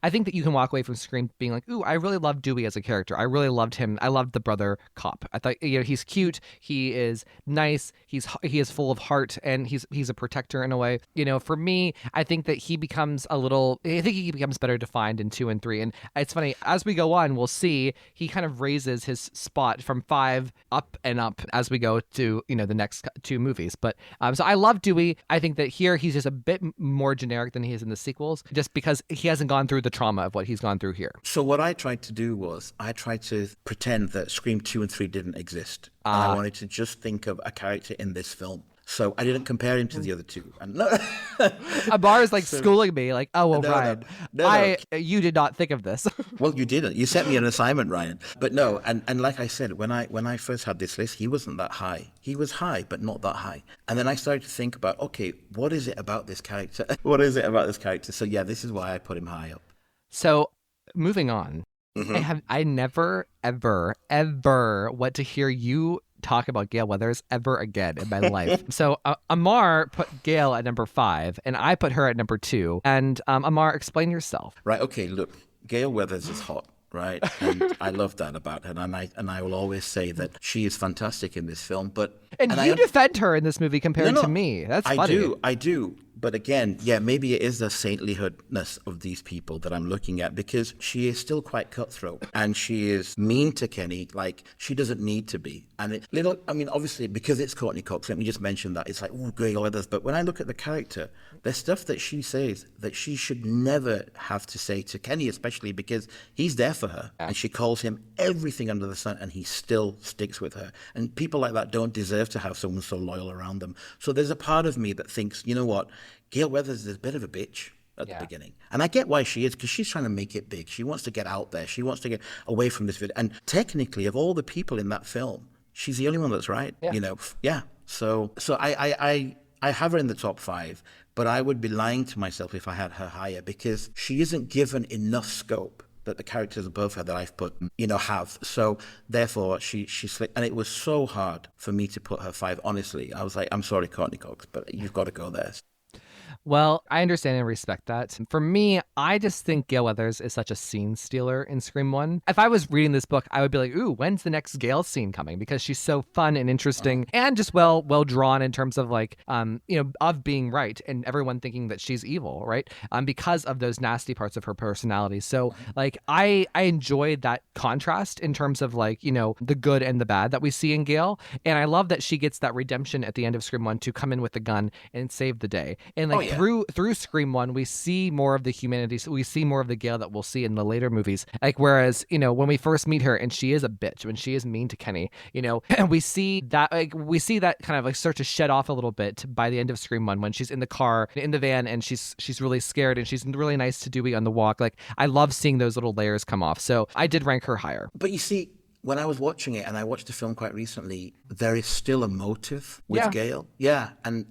I think that you can walk away from Scream being like, ooh, I really love Dewey as a character. I really loved him. I loved the brother cop. I thought, he's cute. He is nice. He is full of heart, and he's a protector in a way. For me, I think that he becomes better defined in 2 and 3. And it's funny, as we go on, we'll see he kind of raises his spot from 5 up and up as we go to, the next 2 movies. But so I love Dewey. I think that here he's just a bit more generic than he is in the sequels, just because he hasn't gone through the trauma of what he's gone through here. So what I tried to do was I tried to pretend that Scream 2 and 3 didn't exist. And I wanted to just think of a character in this film. So I didn't compare him to the other 2. And Amar is schooling me, Ryan, you did not think of this. Well, you didn't. You set me an assignment, Ryan. But no, and like I said, when I first had this list, he wasn't that high. He was high, but not that high. And then I started to think about, okay, what is it about this character? So yeah, this is why I put him high up. So moving on, I never, ever want to hear you talk about Gale Weathers ever again in my life. So Amar put Gale at number 5, and I put her at number 2. And Amar, explain yourself. Right. Okay. Look, Gale Weathers is hot. Right, and I love that about her, and I will always say that she is fantastic in this film. And you defend her in this movie compared to me. That's funny. I do. But again, yeah, maybe it is the saintlyhoodness of these people that I'm looking at, because she is still quite cutthroat, and she is mean to Kenny, like she doesn't need to be. And obviously, because it's Courtney Cox, let me just mention that. It's like, oh, Gale Weathers. But when I look at the character, there's stuff that she says that she should never have to say to Kenny, especially because he's there for her. And she calls him everything under the sun, and he still sticks with her. And people like that don't deserve to have someone so loyal around them. So there's a part of me that thinks, you know what? Gale Weathers is a bit of a bitch at the beginning. And I get why she is, because she's trying to make it big. She wants to get out there. She wants to get away from this video. And technically, of all the people in that film, she's the only one that's right. Yeah. So I have her in the top 5, but I would be lying to myself if I had her higher, because she isn't given enough scope that the characters above her that I've put, have. So therefore, she slipped. And it was so hard for me to put her 5, honestly. I was like, I'm sorry, Courtney Cox, but you've got to go there. Well, I understand and respect that. For me, I just think Gale Weathers is such a scene stealer in Scream 1. If I was reading this book, I would be like, ooh, when's the next Gale scene coming? Because she's so fun and interesting and just well drawn in terms of of being right and everyone thinking that she's evil, right? Because of those nasty parts of her personality. So I enjoyed that contrast in terms of the good and the bad that we see in Gale. And I love that she gets that redemption at the end of Scream 1 to come in with the gun and save the day. And yeah. through Scream 1, we see more of the humanity. So we see more of the Gale that we'll see in the later movies. Like, whereas, you know, when we first meet her and she is a bitch, when she is mean to Kenny, you know, and we see that kind of like start to shed off a little bit by the end of Scream 1 when she's in the car, in the van, and she's really scared and she's really nice to Dewey on the walk. Like, I love seeing those little layers come off. So I did rank her higher. But you see, when I was watching it, and I watched the film quite recently, there is still a motive with Gale. Yeah, and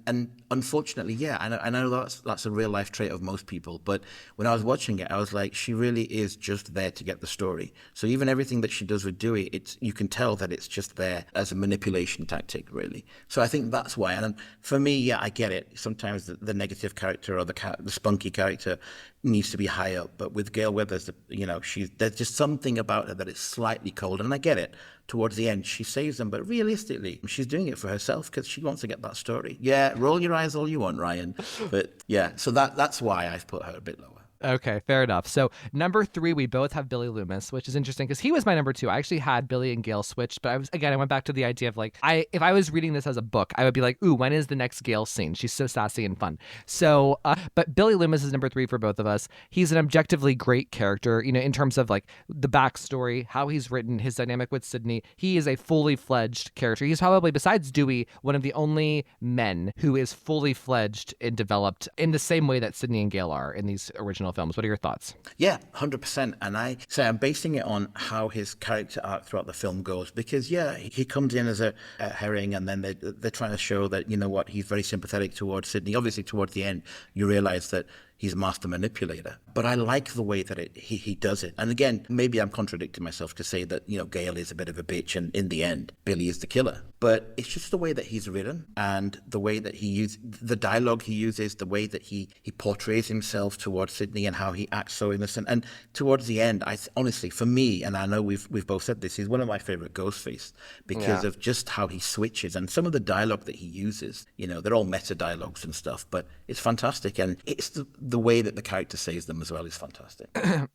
unfortunately, yeah, I know that's a real life trait of most people. But when I was watching it, I was like, she really is just there to get the story. So even everything that she does with Dewey, you can tell that it's just there as a manipulation tactic, really. So I think that's why. And for me, yeah, I get it. Sometimes the negative character or the spunky character needs to be high up, but with Gale Weathers, there's just something about her that is slightly cold, and I get it. Towards the end, she saves them, but realistically, she's doing it for herself because she wants to get that story. Yeah, roll your eyes all you want, Ryan, but yeah, so that's why I've put her a bit lower. Okay, fair enough. So number 3, we both have Billy Loomis, which is interesting because he was my number 2. I actually had Billy and Gale switched, but I went back to the idea of like, if I was reading this as a book, I would be like, ooh, when is the next Gale scene? She's so sassy and fun. So, but Billy Loomis is number 3 for both of us. He's an objectively great character, you know, in terms of like the backstory, how he's written, his dynamic with Sidney. He is a fully fledged character. He's probably, besides Dewey, one of the only men who is fully fledged and developed in the same way that Sidney and Gale are in these original films. What are your thoughts? Yeah, 100%. And I say I'm basing it on how his character arc throughout the film goes, because yeah, he comes in as a herring, and then they're trying to show that, you know what, he's very sympathetic towards Sidney. Obviously, towards the end, you realize that he's a master manipulator. But I like the way that he does it. And again, maybe I'm contradicting myself to say that, you know, Gale is a bit of a bitch and in the end, Billy is the killer. But it's just the way that he's written and the way that he uses, the dialogue he uses, the way that he portrays himself towards Sidney and how he acts so innocent. And towards the end, honestly, for me, and I know we've both said this, he's one of my favorite Ghostface because of just how he switches and some of the dialogue that he uses. You know, they're all meta dialogues and stuff, but it's fantastic. And it's the way that the character says them as well is fantastic.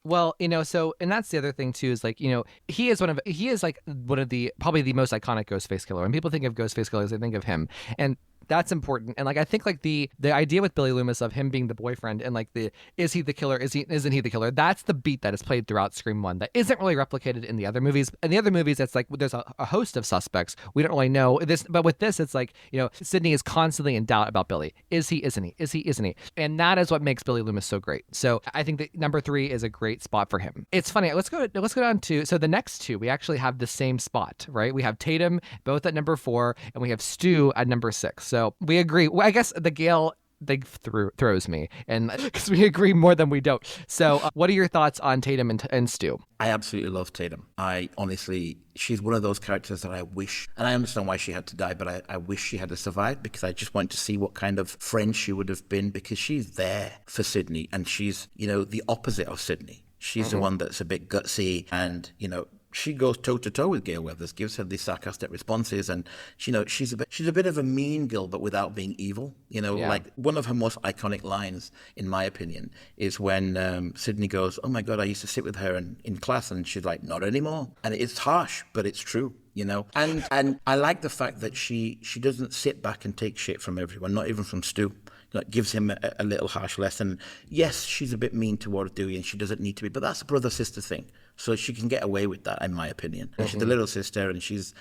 Well, you know, so, and that's the other thing too, is like, you know, he is like one of the, probably the most iconic Ghostface killer. When people think of Ghostface killers, they think of him. And that's important. And like, I think like the idea with Billy Loomis of him being the boyfriend and like is he the killer? Isn't he the killer? That's the beat that is played throughout Scream 1 that isn't really replicated in the other movies. In the other movies, it's like there's a host of suspects. We don't really know this, but with this, it's like, you know, Sidney is constantly in doubt about Billy. Is he? Isn't he? Is he? Isn't he? And that is what makes Billy Loomis so great. So I think that number 3 is a great spot for him. It's funny. Let's go down to, so the next 2, we actually have the same spot, right? We have Tatum both at number 4 and we have Stu at number 6. So we agree. Well, I guess the Gale thing throws me, and because we agree more than we don't. So what are your thoughts on Tatum and Stu? I absolutely love Tatum. She's one of those characters that I wish, and I understand why she had to die, but I wish she had survived because I just want to see what kind of friend she would have been, because she's there for Sidney and she's, you know, the opposite of Sidney. She's the one that's a bit gutsy and, you know, she goes toe-to-toe with Gale Weathers, gives her these sarcastic responses, and you know, she's a bit of a mean girl, but without being evil. You know, like one of her most iconic lines, in my opinion, is when Sidney goes, "Oh my God, I used to sit with her in class," and she's like, "Not anymore." And it's harsh, but it's true. You know, and I like the fact that she doesn't sit back and take shit from everyone, not even from Stu. Like, gives him a little harsh lesson. Yes, she's a bit mean towards Dewey and she doesn't need to be, but that's a brother-sister thing. So she can get away with that, in my opinion. And she's the little sister, and she's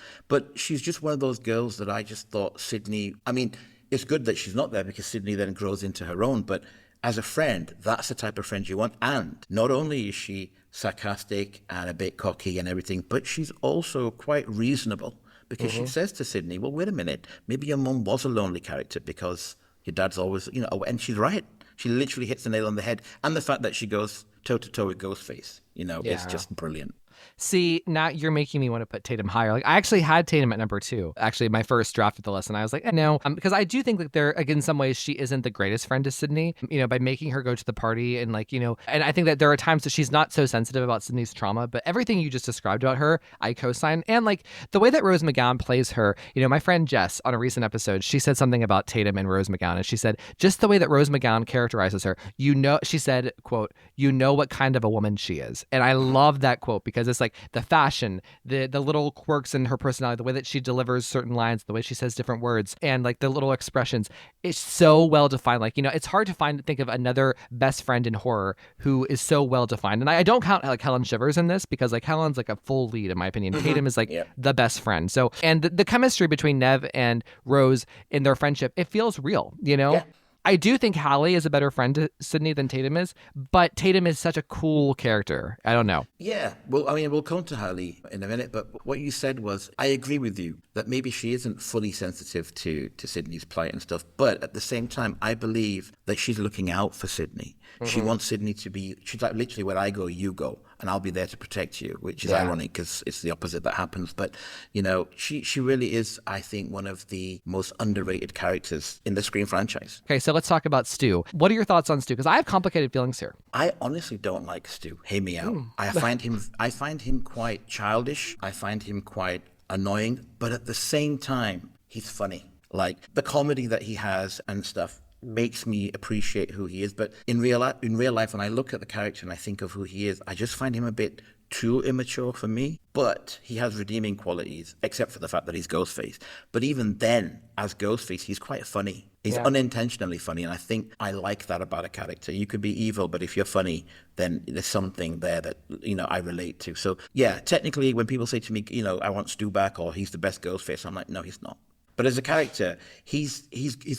just one of those girls that I just thought Sidney, I mean, it's good that she's not there because Sidney then grows into her own, but as a friend, that's the type of friend you want. And not only is she sarcastic and a bit cocky and everything, but she's also quite reasonable because she says to Sidney, well, wait a minute, maybe your mum was a lonely character because your dad's always, you know, and she's right. She literally hits the nail on the head. And the fact that she goes toe-to-toe with Ghostface, you know, it's just brilliant. See, now you're making me want to put Tatum higher. Like, I actually had Tatum at number 2. Actually, my first draft of the list, and I was like, no, because I do think that there, again, in some ways, she isn't the greatest friend to Sidney. You know, by making her go to the party and like, you know, and I think that there are times that she's not so sensitive about Sidney's trauma. But everything you just described about her, I co-sign. And like the way that Rose McGowan plays her, you know, my friend Jess on a recent episode, she said something about Tatum and Rose McGowan, and she said just the way that Rose McGowan characterizes her, you know, she said, quote, "You know what kind of a woman she is," and I love that quote because this like the fashion, the little quirks in her personality, the way that she delivers certain lines, the way she says different words, and like the little expressions. It's so well defined. Like, it's hard to think of another best friend in horror who is so well defined. And I don't count like Helen Shivers in this, because like Helen's like a full lead in my opinion. Tatum is like the best friend. So, and the chemistry between Neve and Rose in their friendship, it feels real, Yeah. I do think Hallie is a better friend to Sydney than Tatum is, but Tatum is such a cool character. I don't know. Yeah, well, I mean, we'll come to Hallie in a minute, but what you said was, I agree with you that maybe she isn't fully sensitive to Sydney's plight and stuff, but at the same time, I believe that she's looking out for Sydney. She wants Sydney to be, she's like, literally, where I go, you go, and I'll be there to protect you, which is ironic because it's the opposite that happens. But, she really is, I think, one of the most underrated characters in the Scream franchise. Okay, so let's talk about Stu. What are your thoughts on Stu? Because I have complicated feelings here. I honestly don't like Stu. Hear me out. I find him quite childish. I find him quite annoying, but at the same time, he's funny. Like the comedy that he has and stuff makes me appreciate who he is. But in real life, when I look at the character and I think of who he is, I just find him a bit too immature for me. But he has redeeming qualities, except for the fact that he's Ghostface. But even then, as Ghostface, he's quite funny. He's unintentionally funny, and I think I like that about a character. You could be evil, but if you're funny, then there's something there that, I relate to. So, yeah, technically, when people say to me, I want Stu back, or he's the best Ghostface, I'm like, no, he's not. But as a character, he's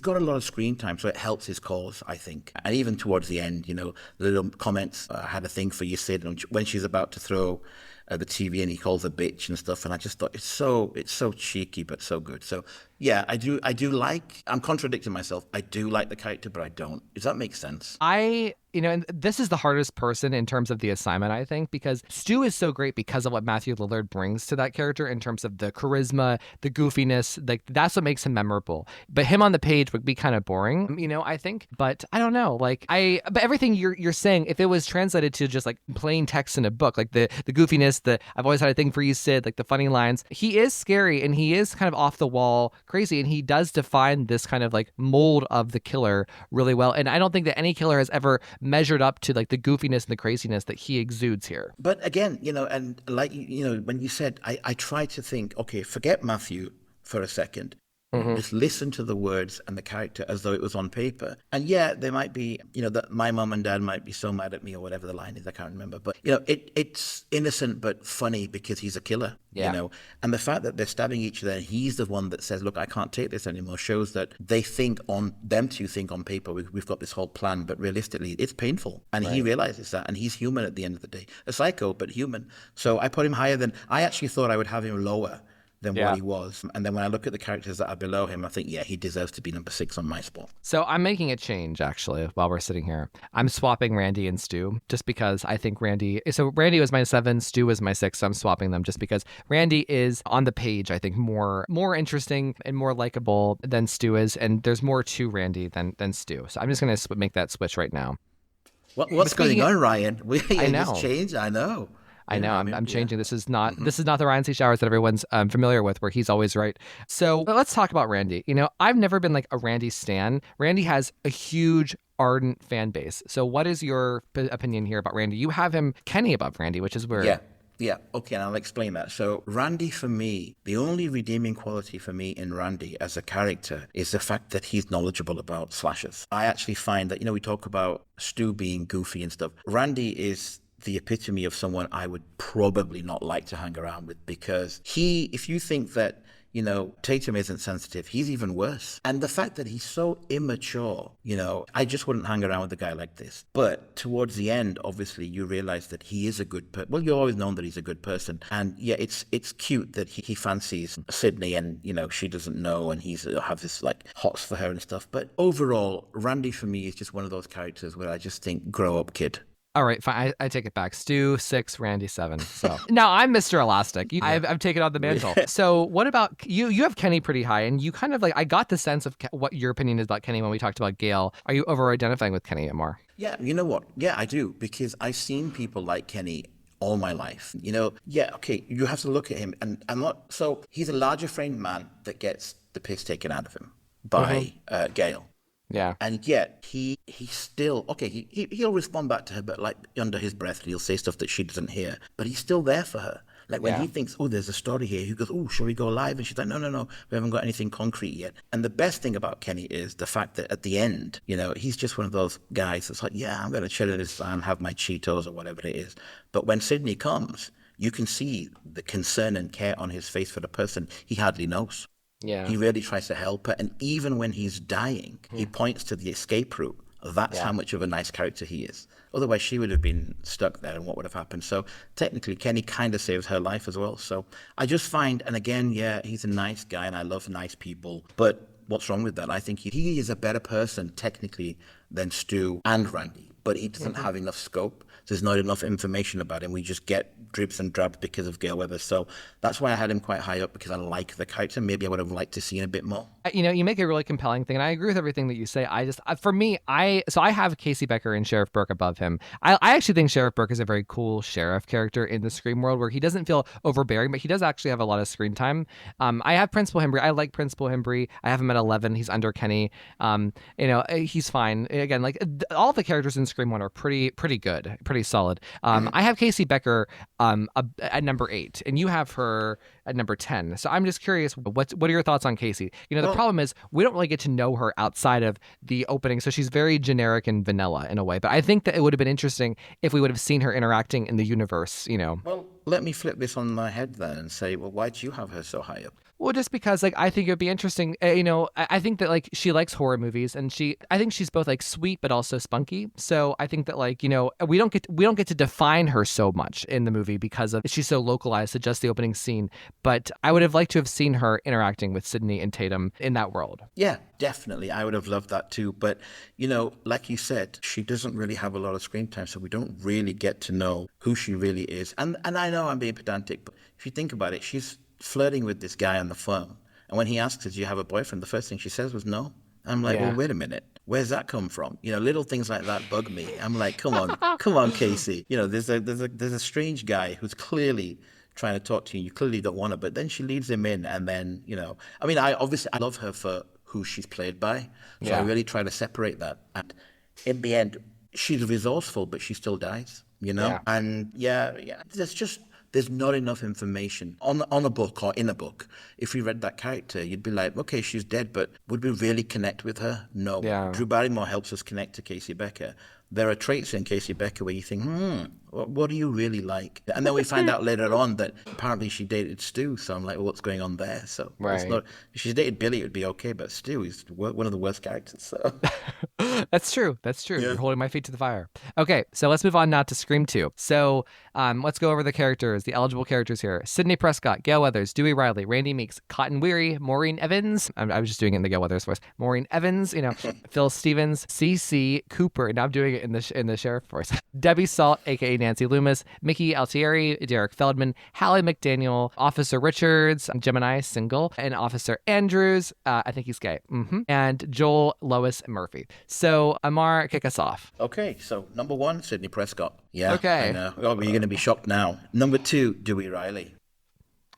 got a lot of screen time, so it helps his cause, I think. And even towards the end, the little comments, I had a thing for you, Sid, and when she's about to throw the TV and he calls her bitch and stuff, and I just thought it's so cheeky but so good. So yeah, I do like, I'm contradicting myself, I do like the character, but I don't. Does that make sense? And this is the hardest person in terms of the assignment, I think, because Stu is so great because of what Matthew Lillard brings to that character in terms of the charisma, the goofiness, like that's what makes him memorable. But him on the page would be kind of boring, I think. But I don't know, but everything you're saying, if it was translated to just like plain text in a book, like the goofiness, the I've always had a thing for you, Sid, like the funny lines, he is scary and he is kind of off the wall crazy, and he does define this kind of like mold of the killer really well. And I don't think that any killer has ever measured up to like the goofiness and the craziness that he exudes here. But again, and like, when you said, I try to think, okay, forget Matthew for a second. Just listen to the words and the character as though it was on paper. And yeah, there might be, that my mom and dad might be so mad at me or whatever the line is, I can't remember. But, it's innocent but funny because he's a killer, And the fact that they're stabbing each other and he's the one that says, look, I can't take this anymore, shows that them two think on paper, we've got this whole plan, but realistically, it's painful. And he realizes that, and he's human at the end of the day. A psycho, but human. So I put him higher than, I actually thought I would have him lower than what he was. And then when I look at the characters that are below him, I think, he deserves to be number 6 on my spot. So I'm making a change, actually, while we're sitting here. I'm swapping Randy and Stu, just because I think Randy was my 7, Stu was my 6, so I'm swapping them just because Randy is, on the page, I think, more interesting and more likable than Stu is, and there's more to Randy than Stu. So I'm just going to make that switch right now. What's going on, Ryan? I know. This change, I know. I know. I'm changing. This is not the Ryan C. Showers that everyone's familiar with, where he's always right. So let's talk about Randy. I've never been like a Randy stan. Randy has a huge, ardent fan base. So what is your opinion here about Randy? You have him Kenny above Randy, which is weird. Yeah. Okay, and I'll explain that. So Randy, for me, the only redeeming quality for me in Randy as a character is the fact that he's knowledgeable about slashers. I actually find that, we talk about Stu being goofy and stuff. Randy is the epitome of someone I would probably not like to hang around with, because if you think that, Tatum isn't sensitive, he's even worse. And the fact that he's so immature, I just wouldn't hang around with a guy like this. But towards the end, obviously, you realize that he is a good person. Well, you've always known that he's a good person. And yeah, it's cute that he fancies Sydney and, she doesn't know, and he's have this like hots for her and stuff. But overall, Randy for me is just one of those characters where I just think, grow up, kid. All right, fine. I take it back. Stu 6, Randy 7. So now I'm Mr. Elastic. I've taken on the mantle. So what about you? You have Kenny pretty high, and you kind of like, I got the sense of what your opinion is about Kenny when we talked about Gail. Are you over-identifying with Kenny, Amar? Yeah, you know what? Yeah, I do, because I've seen people like Kenny all my life. Okay, you have to look at him, and so he's a larger framed man that gets the piss taken out of him by Gail. Yeah. And yet he still, okay, he'll respond back to her, but like under his breath, he'll say stuff that she doesn't hear. But he's still there for her. Like when he thinks, oh, there's a story here, he goes, oh, shall we go live? And she's like, no, we haven't got anything concrete yet. And the best thing about Kenny is the fact that at the end, you know, he's just one of those guys that's like, yeah, I'm going to chill in this and have my Cheetos or whatever it is. But when Sydney comes, you can see the concern and care on his face for the person he hardly knows. Yeah. He really tries to help her. And even when he's dying, he points to the escape route. That's how much of a nice character he is. Otherwise, she would have been stuck there, and what would have happened? So technically, Kenny kind of saves her life as well. So I just find, and again, yeah, he's a nice guy, and I love nice people. But what's wrong with that? I think he is a better person, technically, than Stu and Randy. But he doesn't have enough scope. There's not enough information about him. We just get dribs and drabs because of Gale Weathers. So that's why I had him quite high up, because I like the character. Maybe I would have liked to see him a bit more. You know, you make a really compelling thing, and I agree with everything that you say. For me, I have Casey Becker and Sheriff Burke above him. I actually think Sheriff Burke is a very cool sheriff character in the Scream world, where he doesn't feel overbearing, but he does actually have a lot of screen time. I have Principal Hembry. I like Principal Hembry. I have him at 11. He's under Kenny. You know, he's fine. Again, like all the characters in Scream 1 are pretty good, pretty solid. I have Casey Becker at number 8, and you have her at number 10. So I'm just curious, what are your thoughts on Casey? You know, the problem is we don't really get to know her outside of the opening, so she's very generic and vanilla in a way. But I think that it would have been interesting if we would have seen her interacting in the universe, you know. Well, let me flip this on my head then and say, well, why do you have her so high up? Well, just because, like, I think it would be interesting. You know, I think that, like, she likes horror movies, and I think she's both, like, sweet but also spunky. So I think that, like, you know, we don't get to define her so much in the movie because of she's so localized to just the opening scene. But I would have liked to have seen her interacting with Sydney and Tatum in that world. Yeah, definitely. I would have loved that too. But, you know, like you said, she doesn't really have a lot of screen time, so we don't really get to know who she really is. And I know I'm being pedantic, but if you think about it, she's flirting with this guy on the phone. And when he asks her, do you have a boyfriend? The first thing she says was no. I'm like, well, wait a minute. Where's that come from? You know, little things like that bug me. I'm like, come on, Casey. You know, there's a strange guy who's clearly trying to talk to you. You clearly don't want to, but then she leads him in, and then, you know, I mean, I love her for who she's played by. So I really try to separate that. And in the end, she's resourceful, but she still dies, you know? Yeah. And there's not enough information on a book or in a book. If we read that character, you'd be like, okay, she's dead, but would we really connect with her? No. Yeah. Drew Barrymore helps us connect to Casey Becker. There are traits in Casey Becker where you think, what do you really like? And then we find out later on that apparently she dated Stu. So I'm like, well, what's going on there? So it's not, if she dated Billy, it would be okay. But Stu is one of the worst characters. So That's true. Yeah. You're holding my feet to the fire. Okay, so let's move on now to Scream 2. So let's go over the characters, the eligible characters here. Sidney Prescott, Gale Weathers, Dewey Riley, Randy Meeks, Cotton Weary, Maureen Evans. I was just doing it in the Gale Weathers voice. Maureen Evans, you know, Phil Stevens, C.C. Cooper. Now I'm doing it in the sheriff voice. Debbie Salt, a.k.a. Nancy Loomis, Mickey Altieri, Derek Feldman, Hallie McDaniel, Officer Richards, Gemini Single, and Officer Andrews, I think he's gay, and Joel Lois Murphy. So, Amar, kick us off. Okay, so number 1, Sidney Prescott. Yeah, okay. I know. Oh, you're going to be shocked now. Number 2, Dewey Riley.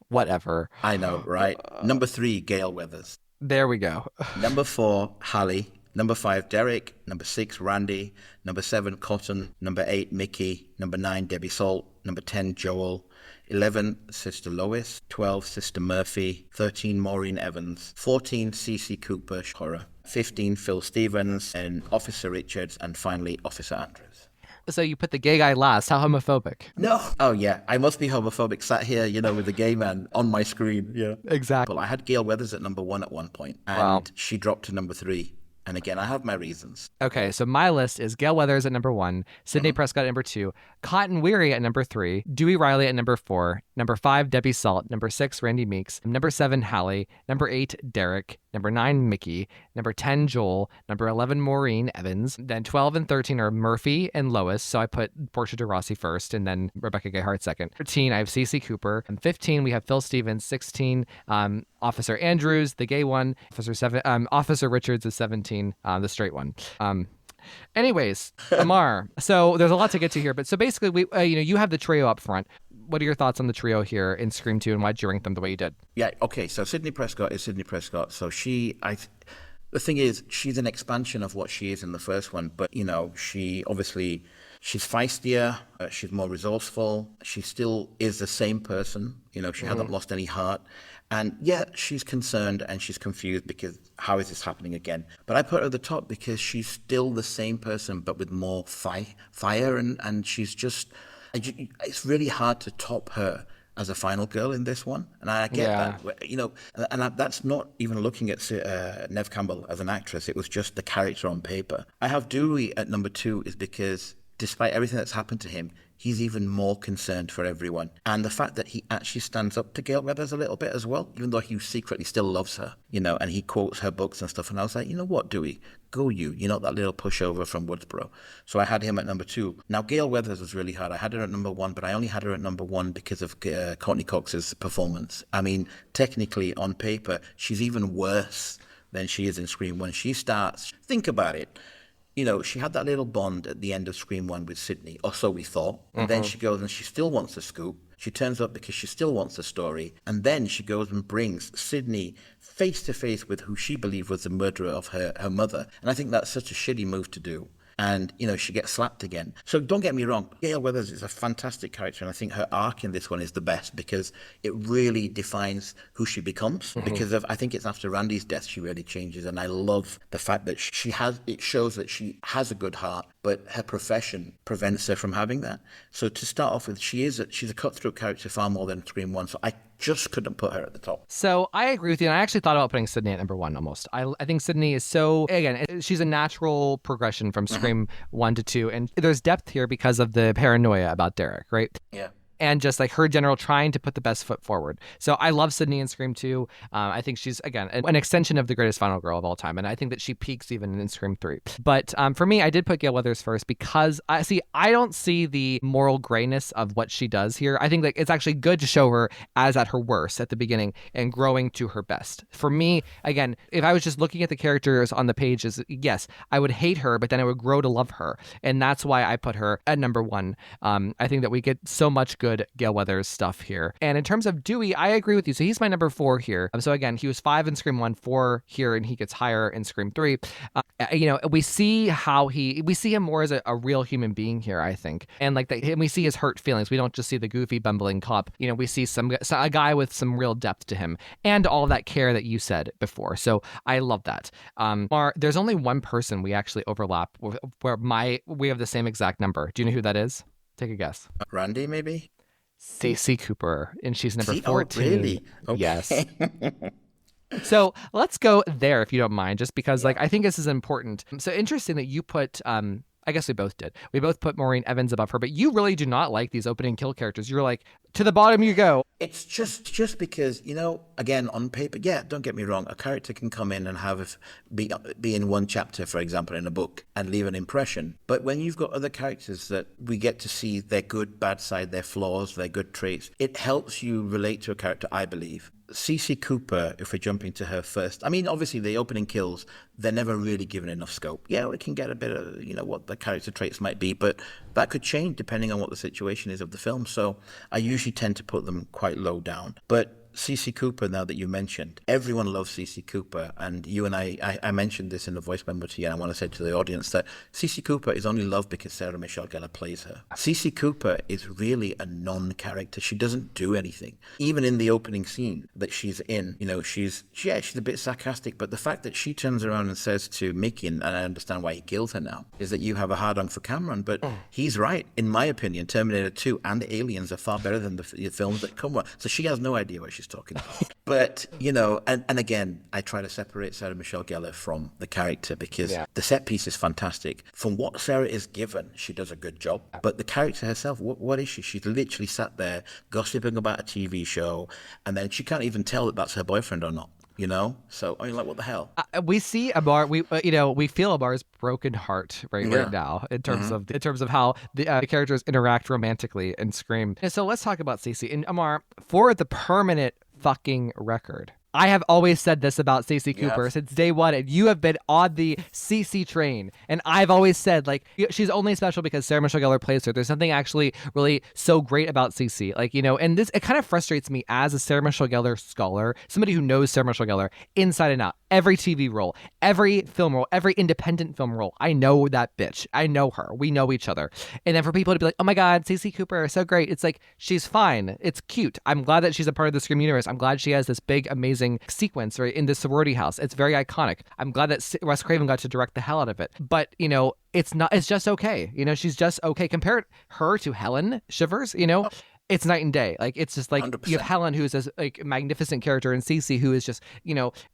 Whatever. I know, right? Number 3, Gale Weathers. There we go. Number 4, Hallie. Number 5, Derek. Number 6, Randy. Number 7, Cotton. Number 8, Mickey. Number 9, Debbie Salt. Number 10, Joel. 11, Sister Lois. 12, Sister Murphy. 13, Maureen Evans. 14, C.C. Cooper, horror. 15, Phil Stevens. And Officer Richards. And finally, Officer Andrews. So you put the gay guy last. How homophobic. No. Oh, yeah. I must be homophobic. Sat here, you know, with the gay man on my screen. Yeah. Exactly. Well, I had Gale Weathers at number 1 at one point. And she dropped to number 3. And again, I have my reasons. Okay, so my list is Gale Weathers at number 1, Sidney Prescott at number 2, Cotton Weary at number 3, Dewey Riley at number 4, number 5, Debbie Salt, number 6, Randy Meeks, number 7, Hallie, number 8, Derek, number 9, Mickey, number 10, Joel, number 11, Maureen Evans, then 12 and 13 are Murphy and Lois, so I put Portia de Rossi first, and then Rebecca Gayheart second. 13, I have C.C. Cooper, and 15, we have Phil Stevens, 16, Officer Andrews, the gay one, Officer Richards is 17, the straight one. Anyways, Amar, so there's a lot to get to here, but so basically, we, you have the trio up front. What are your thoughts on the trio here in Scream 2, and why'd you rank them the way you did? Yeah, okay, so Sidney Prescott is Sidney Prescott. So The thing is, she's an expansion of what she is in the first one, but, you know, she's feistier, she's more resourceful, she still is the same person, you know, she hasn't lost any heart. And yeah, she's concerned and she's confused because how is this happening again? But I put her at the top because she's still the same person, but with more fire, and she's just, it's really hard to top her as a final girl in this one. And I get that, you know, that's not even looking at Neve Campbell as an actress. It was just the character on paper. I have Dewey at number 2 is because despite everything that's happened to him, he's even more concerned for everyone. And the fact that he actually stands up to Gale Weathers a little bit as well, even though he secretly still loves her, you know, and he quotes her books and stuff. And I was like, you know what, Dewey, go you. You're not that little pushover from Woodsboro. So I had him at number 2. Now, Gale Weathers was really hard. I had her at number 1, but I only had her at number 1 because of Courtney Cox's performance. I mean, technically, on paper, she's even worse than she is in Scream. When she starts, think about it. You know, she had that little bond at the end of Scream 1 with Sydney, or so we thought. And then she goes and she still wants the scoop. She turns up because she still wants the story. And then she goes and brings Sydney face to face with who she believed was the murderer of her mother. And I think that's such a shitty move to do. And, you know, she gets slapped again. So don't get me wrong, Gale Weathers is a fantastic character, and I think her arc in this one is the best because it really defines who she becomes. Because I think it's after Randy's death she really changes, and I love the fact that it shows that she has a good heart, but her profession prevents her from having that. So to start off with, she's a cutthroat character far more than Scream 1, so I just couldn't put her at the top. So I agree with you, and I actually thought about putting Sydney at number 1 almost. I think Sydney is so, again, she's a natural progression from Scream 1 to 2, and there's depth here because of the paranoia about Derek, right? Yeah. And just like her general trying to put the best foot forward. So I love Sydney in Scream 2. I think she's, again, an extension of the greatest final girl of all time. And I think that she peaks even in Scream 3. But for me, I did put Gale Weathers first because I don't see the moral grayness of what she does here. I think that it's actually good to show her as at her worst at the beginning and growing to her best. For me, again, if I was just looking at the characters on the pages, yes, I would hate her, but then I would grow to love her. And that's why I put her at number 1. I think that we get so much good Gale Weathers stuff here. And in terms of Dewey, I agree with you. So he's my number 4 here. So again, he was 5 in Scream 1, 4 here, and he gets higher in Scream 3. You know, we see him more as a real human being here, I think. And and we see his hurt feelings. We don't just see the goofy, bumbling cop. You know, we see a guy with some real depth to him and all that care that you said before. So I love that. There's only one person we actually overlap with where we have the same exact number. Do you know who that is? Take a guess. Randy, maybe? Stacey Cooper, and she's number 14. Oh, really? Okay. Yes. So let's go there if you don't mind, just because I think this is important. So interesting that you put I guess we both did. We both put Maureen Evans above her, but you really do not like these opening kill characters. You're like, to the bottom you go. It's just because, you know, again, on paper, yeah, don't get me wrong, a character can come in and be in one chapter, for example, in a book and leave an impression. But when you've got other characters that we get to see their good, bad side, their flaws, their good traits, it helps you relate to a character, I believe. CC Cooper, if we're jumping to her first, I mean, obviously the opening kills, they're never really given enough scope. Yeah, we can get a bit of, you know, what the character traits might be, but that could change depending on what the situation is of the film. So I usually tend to put them quite low down. But CC Cooper, now that you mentioned, everyone loves CC Cooper, and you and I mentioned this in the voice memo to you, and I want to say to the audience that CC Cooper is only loved because Sarah Michelle Gellar plays her. CC Cooper is really a non-character. She doesn't do anything. Even in the opening scene that she's in, you know, she's a bit sarcastic, but the fact that she turns around and says to Mickey, and I understand why he kills her now, is that you have a hard-on for Cameron, but he's right. In my opinion, Terminator 2 and Aliens are far better than the films that come. So she has no idea what she's talking about. But, you know, and again, I try to separate Sarah Michelle Gellar from the character because the set piece is fantastic. From what Sarah is given, she does a good job. But the character herself, what is she? She's literally sat there gossiping about a TV show, and then she can't even tell that that's her boyfriend or not. You know, so I mean, like, what the hell? We see Amar. We feel Amar's broken heart right now in terms of how the characters interact romantically in Scream. And so let's talk about Stacey and Amar for the permanent fucking record. I have always said this about Stacey Cooper since day one, and you have been on the CC train. And I've always said, like, she's only special because Sarah Michelle Gellar plays her. There's something actually really so great about CC. Like, you know, and it kind of frustrates me as a Sarah Michelle Gellar scholar, somebody who knows Sarah Michelle Gellar inside and out. every TV role, every film role, every independent film role. I know that bitch. I know her. We know each other. And then for people to be like, oh my God, Cece Cooper, so great. It's like, she's fine. It's cute. I'm glad that she's a part of the Scream universe. I'm glad she has this big, amazing sequence right in the sorority house. It's very iconic. I'm glad that Wes Craven got to direct the hell out of it. But, it's just okay. She's just okay. Compare her to Helen Shivers, it's night and day. Like, it's just like 100%. You have Helen, who is this like magnificent character, and Cece, who is just,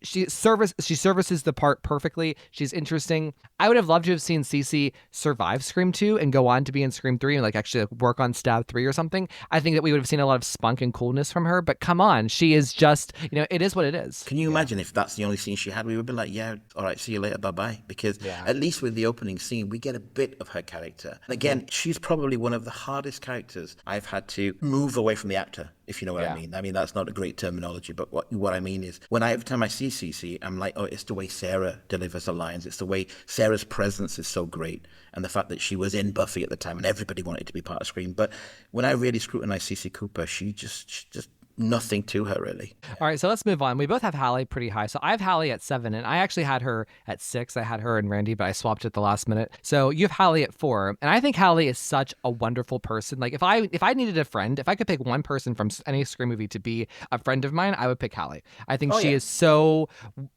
she services the part perfectly. She's interesting. I would have loved to have seen Cece survive Scream 2 and go on to be in Scream 3 and like actually work on Stab 3 or something. I think that we would have seen a lot of spunk and coolness from her, but come on, she is just, it is what it is. Can you imagine if that's the only scene she had? We would be like, yeah, all right, see you later, bye-bye. Because at least with the opening scene, we get a bit of her character. And again, she's probably one of the hardest characters I've had to move away from the actor, if you know what I mean. I mean, that's not a great terminology, but what I mean is every time I see Cece, I'm like, oh, it's the way Sarah delivers the lines. It's the way Sarah's presence is so great. And the fact that she was in Buffy at the time and everybody wanted to be part of Scream. But when I really scrutinize Cece Cooper, she just nothing to her, really. All right, so let's move on. We both have Hallie pretty high. So I have Hallie at 7, and I actually had her at 6. I had her and Randy, but I swapped at the last minute. So you have Hallie at 4, and I think Hallie is such a wonderful person. Like, if I needed a friend, if I could pick one person from any Scream movie to be a friend of mine, I would pick Hallie. I think she is so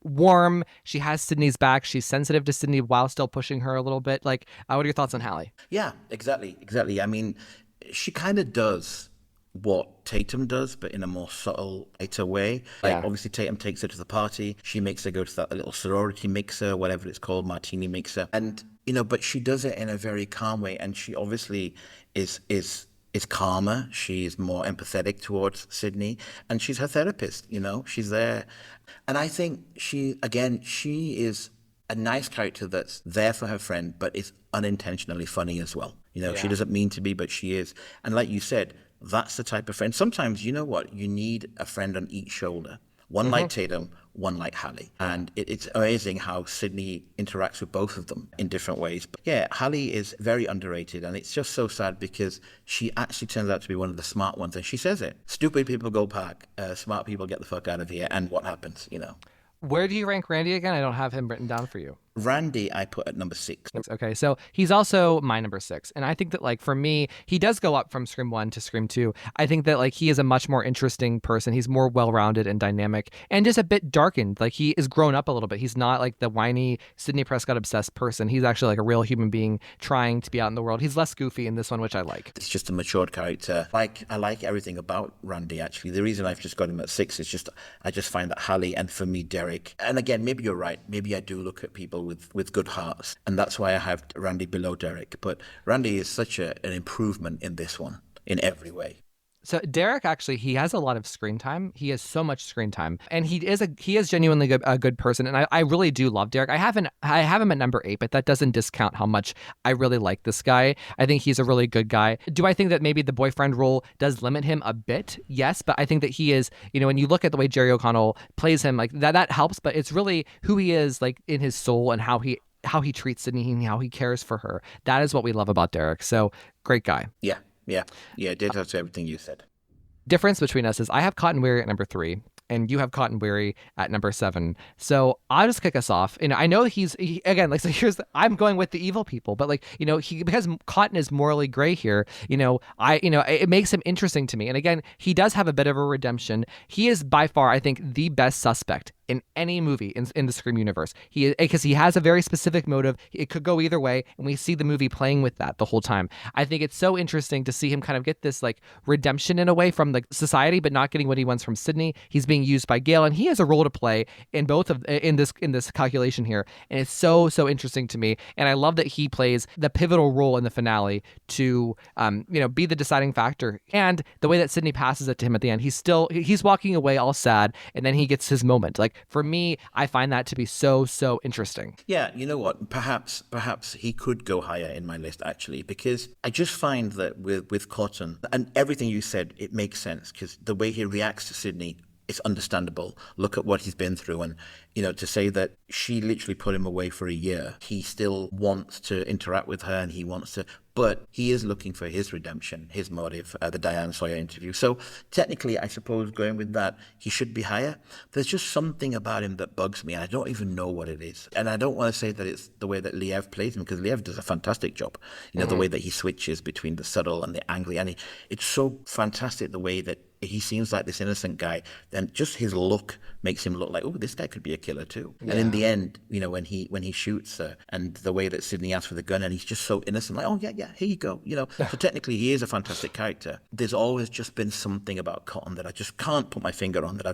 warm. She has Sydney's back. She's sensitive to Sydney while still pushing her a little bit. Like, what are your thoughts on Hallie? Yeah, exactly. I mean, she kind of does what Tatum does, but in a more subtle, lighter way. Like, obviously, Tatum takes her to the party. She makes her go to that little sorority mixer, whatever it's called, martini mixer. And, but she does it in a very calm way. And she obviously is calmer. She's more empathetic towards Sydney. And she's her therapist, she's there. And I think she is a nice character that's there for her friend, but is unintentionally funny as well. She doesn't mean to be, but she is. And like you said, that's the type of friend. Sometimes, you need a friend on each shoulder. One like Tatum, one like Hallie. And it's amazing how Sydney interacts with both of them in different ways. But yeah, Hallie is very underrated, and it's just so sad because she actually turns out to be one of the smart ones, and she says it. Stupid people go park, smart people get the fuck out of here, and what happens, Where do you rank Randy again? I don't have him written down for you. Randy, I put at number 6. Okay, so he's also my number 6. And I think that, like, for me, he does go up from Scream 1 to Scream 2. I think that, like, he is a much more interesting person. He's more well-rounded and dynamic and just a bit darkened. Like, he is grown up a little bit. He's not, like, the whiny, Sidney Prescott-obsessed person. He's actually, like, a real human being trying to be out in the world. He's less goofy in this one, which I like. It's just a matured character. I like everything about Randy, actually. The reason I've just got him at 6 is just, I just find that Hallie and, for me, Derek. And again, maybe you're right. Maybe I do look at people with good hearts. And that's why I have Randy below Derek. But Randy is such an improvement in this one, in every way. So Derek, actually, he has a lot of screen time. He has so much screen time, and he is genuinely a good person. And I really do love Derek. I have him at number 8, but that doesn't discount how much I really like this guy. I think he's a really good guy. Do I think that maybe the boyfriend role does limit him a bit? Yes, but I think that he is, when you look at the way Jerry O'Connell plays him, like that helps. But it's really who he is, like in his soul, and how he treats Sydney and how he cares for her. That is what we love about Derek. So great guy. Yeah, did to everything you said. Difference between us is I have Cotton Weary at number 3, and you have Cotton Weary at number 7. So I'll just kick us off. And I know I'm going with the evil people, but because Cotton is morally gray here, it makes him interesting to me. And again, he does have a bit of a redemption. He is by far, I think, the best suspect in any movie in the Scream universe. Because he has a very specific motive. It could go either way, and we see the movie playing with that the whole time. I think it's so interesting to see him kind of get this like redemption in a way from like society, but not getting what he wants from Sydney. He's being used by Gail, and he has a role to play in this calculation here. And it's so interesting to me. And I love that he plays the pivotal role in the finale to be the deciding factor. And the way that Sydney passes it to him at the end, he's walking away all sad, and then he gets his moment. Like, for me, I find that to be so interesting. Yeah, you know what? Perhaps he could go higher in my list, actually, because I just find that with Cotton, and everything you said, it makes sense, because the way he reacts to Sydney it's understandable. Look at what he's been through. And, to say that she literally put him away for a year, he still wants to interact with her and he wants to, but he is looking for his redemption, his motive, the Diane Sawyer interview. So technically, I suppose going with that, he should be higher. There's just something about him that bugs me, and I don't even know what it is. And I don't want to say that it's the way that Liev plays him, because Liev does a fantastic job. The way that he switches between the subtle and the angry, and it's so fantastic the way that he seems like this innocent guy, then just his look makes him look like, oh, this guy could be a killer too. Yeah. And in the end, when he shoots her, and the way that Sidney asks for the gun, and he's just so innocent, like, oh yeah, here you go. So technically he is a fantastic character. There's always just been something about Cotton that I just can't put my finger on, that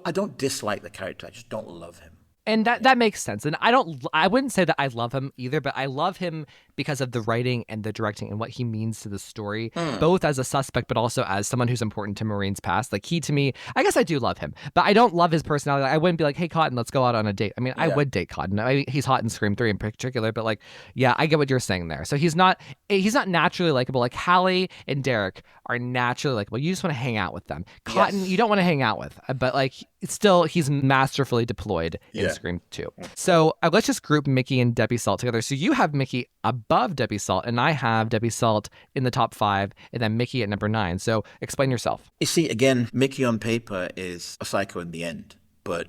I don't dislike the character, I just don't love him. And that makes sense. And I wouldn't say that I love him either, but I love him because of the writing and the directing and what he means to the story, both as a suspect, but also as someone who's important to Maureen's past. Like, he, to me, I guess I do love him, but I don't love his personality. Like, I wouldn't be like, hey, Cotton, let's go out on a date. I mean, I would date Cotton. He's hot in Scream 3 in particular, but like, yeah, I get what you're saying there. So he's not naturally likable. Like, Hallie and Derek are naturally likable. You just want to hang out with them. Cotton, you don't want to hang out with, but like, still, he's masterfully deployed in Scream 2. So let's just group Mickey and Debbie Salt together. So you have Mickey above Debbie Salt, and I have Debbie Salt in the top 5, and then Mickey at number 9. So explain yourself. You see, again, Mickey on paper is a psycho in the end, but,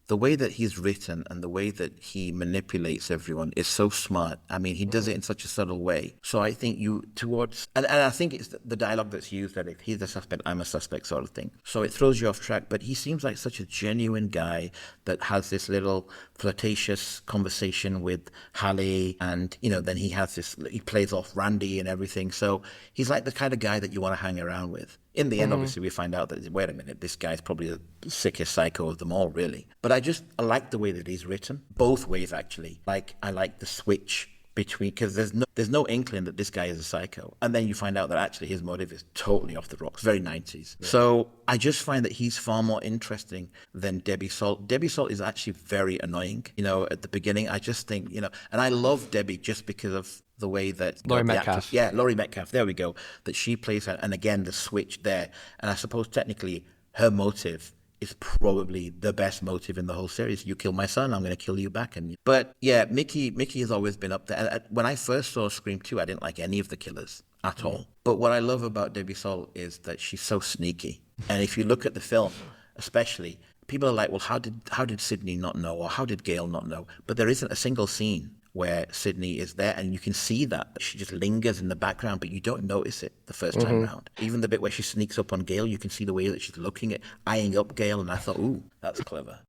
the way that he's written and the way that he manipulates everyone is so smart. I mean, he does it in such a subtle way. So I think and I think it's the dialogue that's used, that if he's a suspect, I'm a suspect sort of thing. So it throws you off track, but he seems like such a genuine guy that has this little flirtatious conversation with Hallie, and, then he plays off Randy and everything. So he's like the kind of guy that you want to hang around with. In the end, obviously, we find out that, wait a minute, this guy's probably the sickest psycho of them all, really. But I like the way that he's written, both ways, actually. Like, I like the switch between, because there's no inkling that this guy is a psycho. And then you find out that actually his motive is totally off the rocks, very 90s. Yeah. So I just find that he's far more interesting than Debbie Salt. Debbie Salt is actually very annoying, at the beginning. I just think, and I love Debbie just because of the way that Laurie Metcalf. Laurie Metcalf, there we go, that she plays her, and again the switch there. And I suppose technically her motive is probably the best motive in the whole series. You kill my son, I'm going to kill you back. But yeah, Mickey has always been up there. When I first saw Scream 2, I didn't like any of the killers at all. But what I love about Debbie Salt is that she's so sneaky. And if you look at the film, especially, people are like, well, how did Sidney not know, or how did Gail not know? But there isn't a single scene where Sidney is there, and you can see that she just lingers in the background, but you don't notice it the first time round. Even the bit where she sneaks up on Gail, you can see the way that she's looking at, eyeing up Gail, and I thought, ooh, that's clever.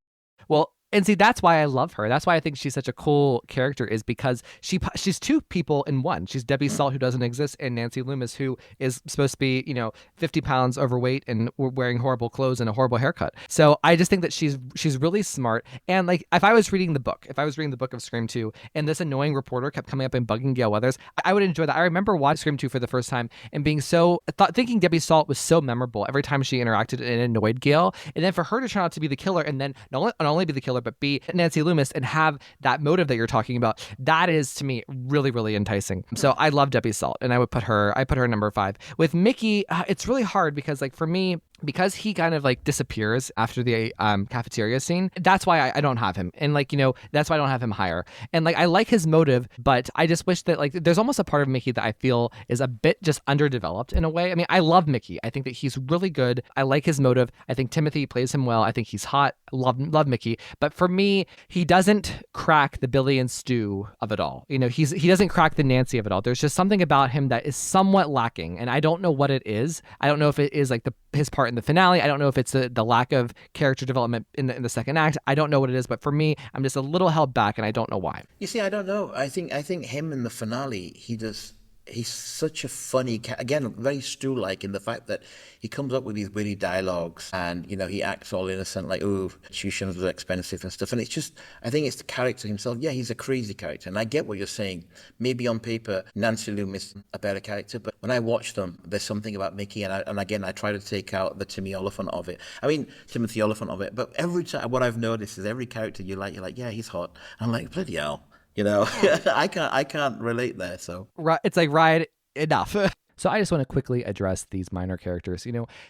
Well, and see, that's why I love her. That's why I think she's such a cool character, is because she's two people in one. She's Debbie Salt, who doesn't exist, and Nancy Loomis, who is supposed to be, 50 pounds overweight and wearing horrible clothes and a horrible haircut. So I just think that she's really smart. And like, if I was reading the book of Scream 2, and this annoying reporter kept coming up and bugging Gail Weathers, I would enjoy that. I remember watching Scream 2 for the first time and being thinking Debbie Salt was so memorable every time she interacted and annoyed Gail. And then for her to turn out to be the killer, and then not only be the killer, but be Nancy Loomis and have that motive that you're talking about, that is, to me, really, really enticing. So I love Debbie Salt, and I put her number 5. With Mickey, it's really hard because, like, for me, because he kind of like disappears after the cafeteria scene, that's why I don't have him. And like, that's why I don't have him higher. And like, I like his motive, but I just wish that, like, there's almost a part of Mickey that I feel is a bit just underdeveloped in a way. I mean, I love Mickey. I think that he's really good. I like his motive. I think Timothy plays him well. I think he's hot. Love Mickey. But for me, he doesn't crack the Billy and Stu of it all. He doesn't crack the Nancy of it all. There's just something about him that is somewhat lacking. And I don't know what it is. I don't know if it is like his part in the finale. I don't know if it's the lack of character development in the second act. I don't know what it is, but for me, I'm just a little held back, and I don't know why. You see, I don't know. I think him in the finale, he's such a funny again, very Stu-like in the fact that he comes up with these witty dialogues, and he acts all innocent, like, oh, tuition was expensive and stuff. And it's just, I think it's the character himself. Yeah, he's a crazy character, and I get what you're saying. Maybe on paper, Nancy Loomis is a better character, but when I watch them, there's something about Mickey, and again, I try to take out the Timothy Oliphant of it. But every time, what I've noticed is every character you're like, yeah, he's hot. I'm like, bloody hell. I can't relate there. So it's like, right, enough. So I just want to quickly address these minor characters.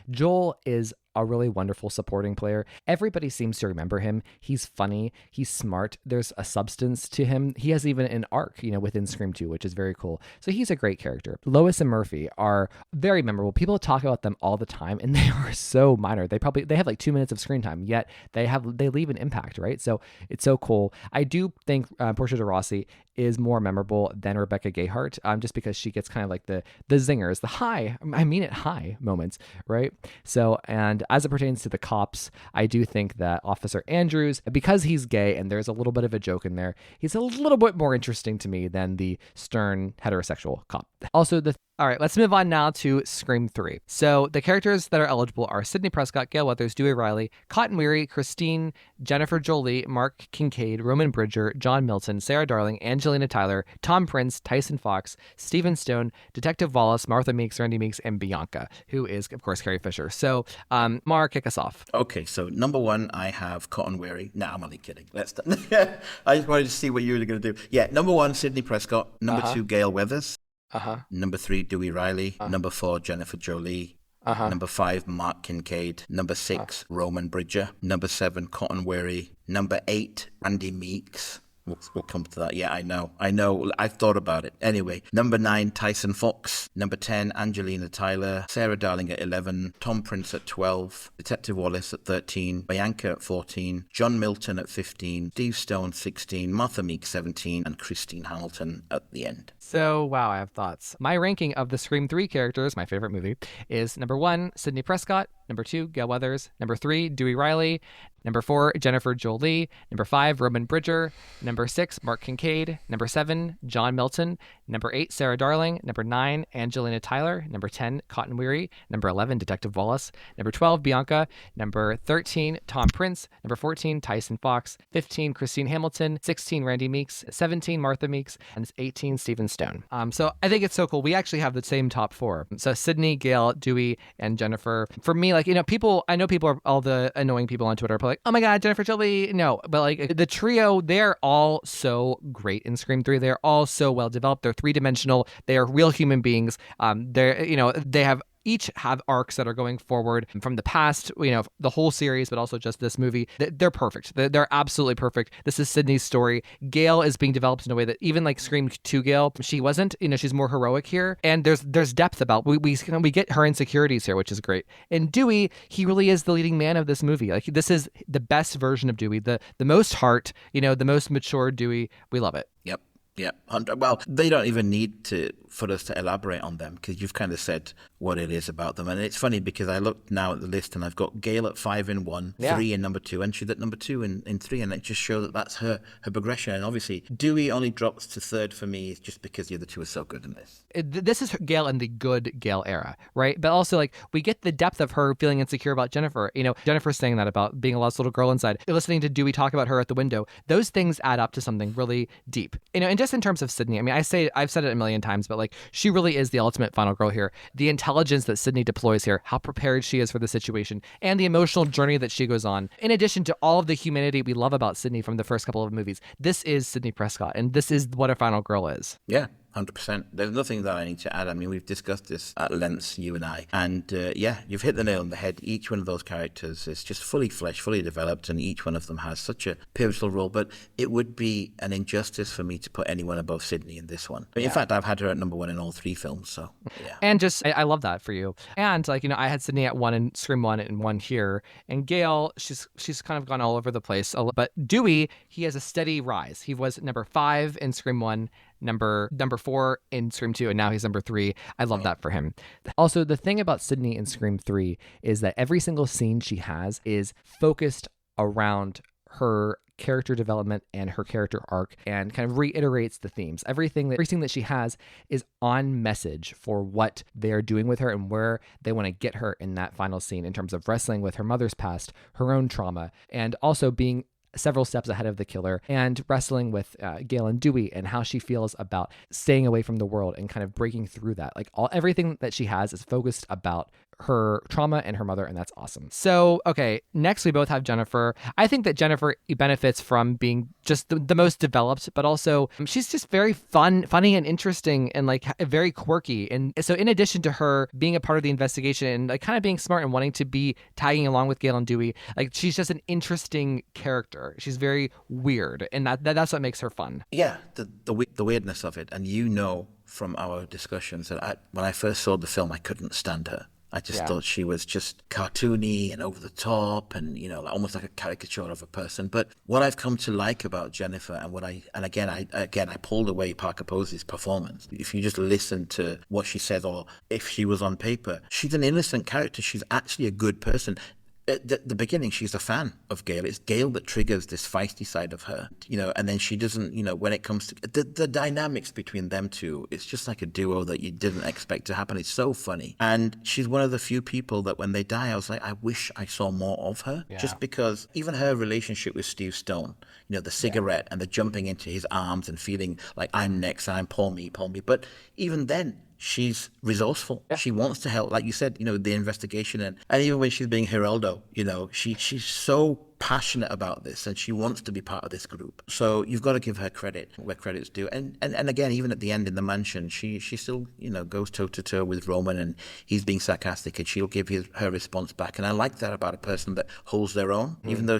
Joel is a really wonderful supporting player. Everybody seems to remember him. He's funny. He's smart. There's a substance to him. He has even an arc, within Scream 2, which is very cool. So he's a great character. Lois and Murphy are very memorable. People talk about them all the time, and they are so minor. They have like 2 minutes of screen time, yet they leave an impact, right? So it's so cool. I do think Portia de Rossi is more memorable than Rebecca Gayheart, just because she gets kind of like the zingers, the high moments, right? So, and as it pertains to the cops, I do think that Officer Andrews, because he's gay and there's a little bit of a joke in there, he's a little bit more interesting to me than the stern heterosexual cop. Also, all right, let's move on now to Scream 3. So the characters that are eligible are Sidney Prescott, Gale Weathers, Dewey Riley, Cotton Weary, Christine, Jennifer Jolie, Mark Kincaid, Roman Bridger, John Milton, Sarah Darling, Angelina Tyler, Tom Prince, Tyson Fox, Stephen Stone, Detective Wallace, Martha Meeks, Randy Meeks, and Bianca, who is, of course, Carrie Fisher. So, Mar, kick us off. Okay, so number 1, I have Cotton Weary. No, I'm only kidding. I just wanted to see what you were going to do. Yeah, number 1, Sidney Prescott. Number 2, Gale Weathers. Number 3, Dewey Riley. Number 4, Jennifer Jolie. Number 5, Mark Kincaid. Number 6, Roman Bridger. Number 7, Cotton Weary. Number 8, Randy Meeks. We'll come to that. Yeah, I know. I've thought about it. Anyway, number 9, Tyson Fox. Number 10, Angelina Tyler. Sarah Darling at 11. Tom Prince at 12. Detective Wallace at 13. Bianca at 14. John Milton at 15. Steve Stone 16. Martha Meeks 17. And Christine Hamilton at the end. So, wow, I have thoughts. My ranking of the Scream 3 characters, my favorite movie, is number 1, Sidney Prescott. Number 2, Gale Weathers. Number 3, Dewey Riley. Number 4, Jennifer Jolie. Number 5, Roman Bridger. Number 6, Mark Kincaid. Number 7, John Milton. Number 8, Sarah Darling. Number 9, Angelina Tyler. Number 10, Cotton Weary. Number 11, Detective Wallace. Number 12, Bianca. Number 13, Tom Prince. Number 14, Tyson Fox. 15, Christine Hamilton. 16, Randy Meeks. 17, Martha Meeks. And 18, Stephen Stone. So I think it's so cool. We actually have the same top 4. So Sidney, Gale, Dewey, and Jennifer. For me, I know people are all the annoying people on Twitter are like, oh my God, Jennifer Jolie. No, but the trio, they're all so great in Scream 3. They're all so well developed. They're 3-dimensional. They are real human beings. They each have arcs that are going forward from the past, the whole series, but also just this movie. They're perfect. They're absolutely perfect. This is Sidney's story. Gale is being developed in a way that even like Scream 2 Gale, she wasn't, she's more heroic here. And there's depth about, we get her insecurities here, which is great. And Dewey, he really is the leading man of this movie. Like, this is the best version of Dewey, the most heart, the most mature Dewey. We love it. Yep. Yeah, well, they don't even need for us to elaborate on them, because you've kind of said what it is about them. And it's funny because I looked now at the list and I've got Gale at 5 in 1, 3 in number 2, and she's at number 2 in 3, and it just shows that that's her progression. And obviously, Dewey only drops to 3rd for me just because the other two are so good in this. This is Gale in the good Gale era, right? But also, we get the depth of her feeling insecure about Jennifer. Jennifer's saying that about being a lost little girl inside. Listening to Dewey talk about her at the window, those things add up to something really deep. And just in terms of Sidney, I've said it a million times, but she really is the ultimate final girl here. The intelligence that Sidney deploys here, how prepared she is for the situation, and the emotional journey that she goes on. In addition to all of the humanity we love about Sidney from the first couple of movies, this is Sidney Prescott, and this is what a final girl is. Yeah. 100%. There's nothing that I need to add. We've discussed this at length, you and I. And you've hit the nail on the head. Each one of those characters is just fully fleshed, fully developed, and each one of them has such a pivotal role. But it would be an injustice for me to put anyone above Sidney in this one. But in fact, I've had her at number 1 in all 3 films. So, yeah. And I love that for you. And I had Sidney at 1 in Scream 1 and 1 here. And Gale, she's kind of gone all over the place. But Dewey, he has a steady rise. He was number 5 in Scream 1. Number 4 in Scream 2, and now he's number 3. I love that for him. Also, the thing about Sidney in Scream 3 is that every single scene she has is focused around her character development and her character arc, and kind of reiterates the themes. Everything that she has is on message for what they're doing with her and where they want to get her in that final scene in terms of wrestling with her mother's past, her own trauma, and also being several steps ahead of the killer, and wrestling with Gale and Dewey and how she feels about staying away from the world and kind of breaking through that. Everything that she has is focused about her trauma and her mother, and that's awesome. So, okay, next we both have Jennifer. I think that Jennifer benefits from being just the most developed, but also she's just very funny and interesting and like very quirky. And so in addition to her being a part of the investigation and like kind of being smart and wanting to be tagging along with Gail and Dewey, like she's just an interesting character. She's very weird, and that's what makes her fun. Yeah, the weirdness of it. And from our discussions that when I first saw the film, I couldn't stand her. I just thought she was just cartoony and over the top and, almost like a caricature of a person. But what I've come to like about Jennifer and I pulled away Parker Posey's performance. If you just listen to what she says, or if she was on paper, she's an innocent character. She's actually a good person. At the beginning, she's a fan of Gail. It's Gail that triggers this feisty side of her, and then she doesn't, when it comes to the dynamics between them two, it's just like a duo that you didn't expect to happen. It's so funny. And she's one of the few people that when they die, I was like, I wish I saw more of her. Yeah. Just because even her relationship with Steve Stone, the cigarette and the jumping into his arms and feeling like I'm next, I'm Paul me. But even then, she's resourceful. Yeah. She wants to help, like you said, the investigation, and even when she's being Geraldo, she's so passionate about this and she wants to be part of this group. So you've got to give her credit where credit's due. And again, even at the end in the mansion, she still, goes toe to toe with Roman, and he's being sarcastic and she'll give her response back. And I like that about a person that holds their own, even though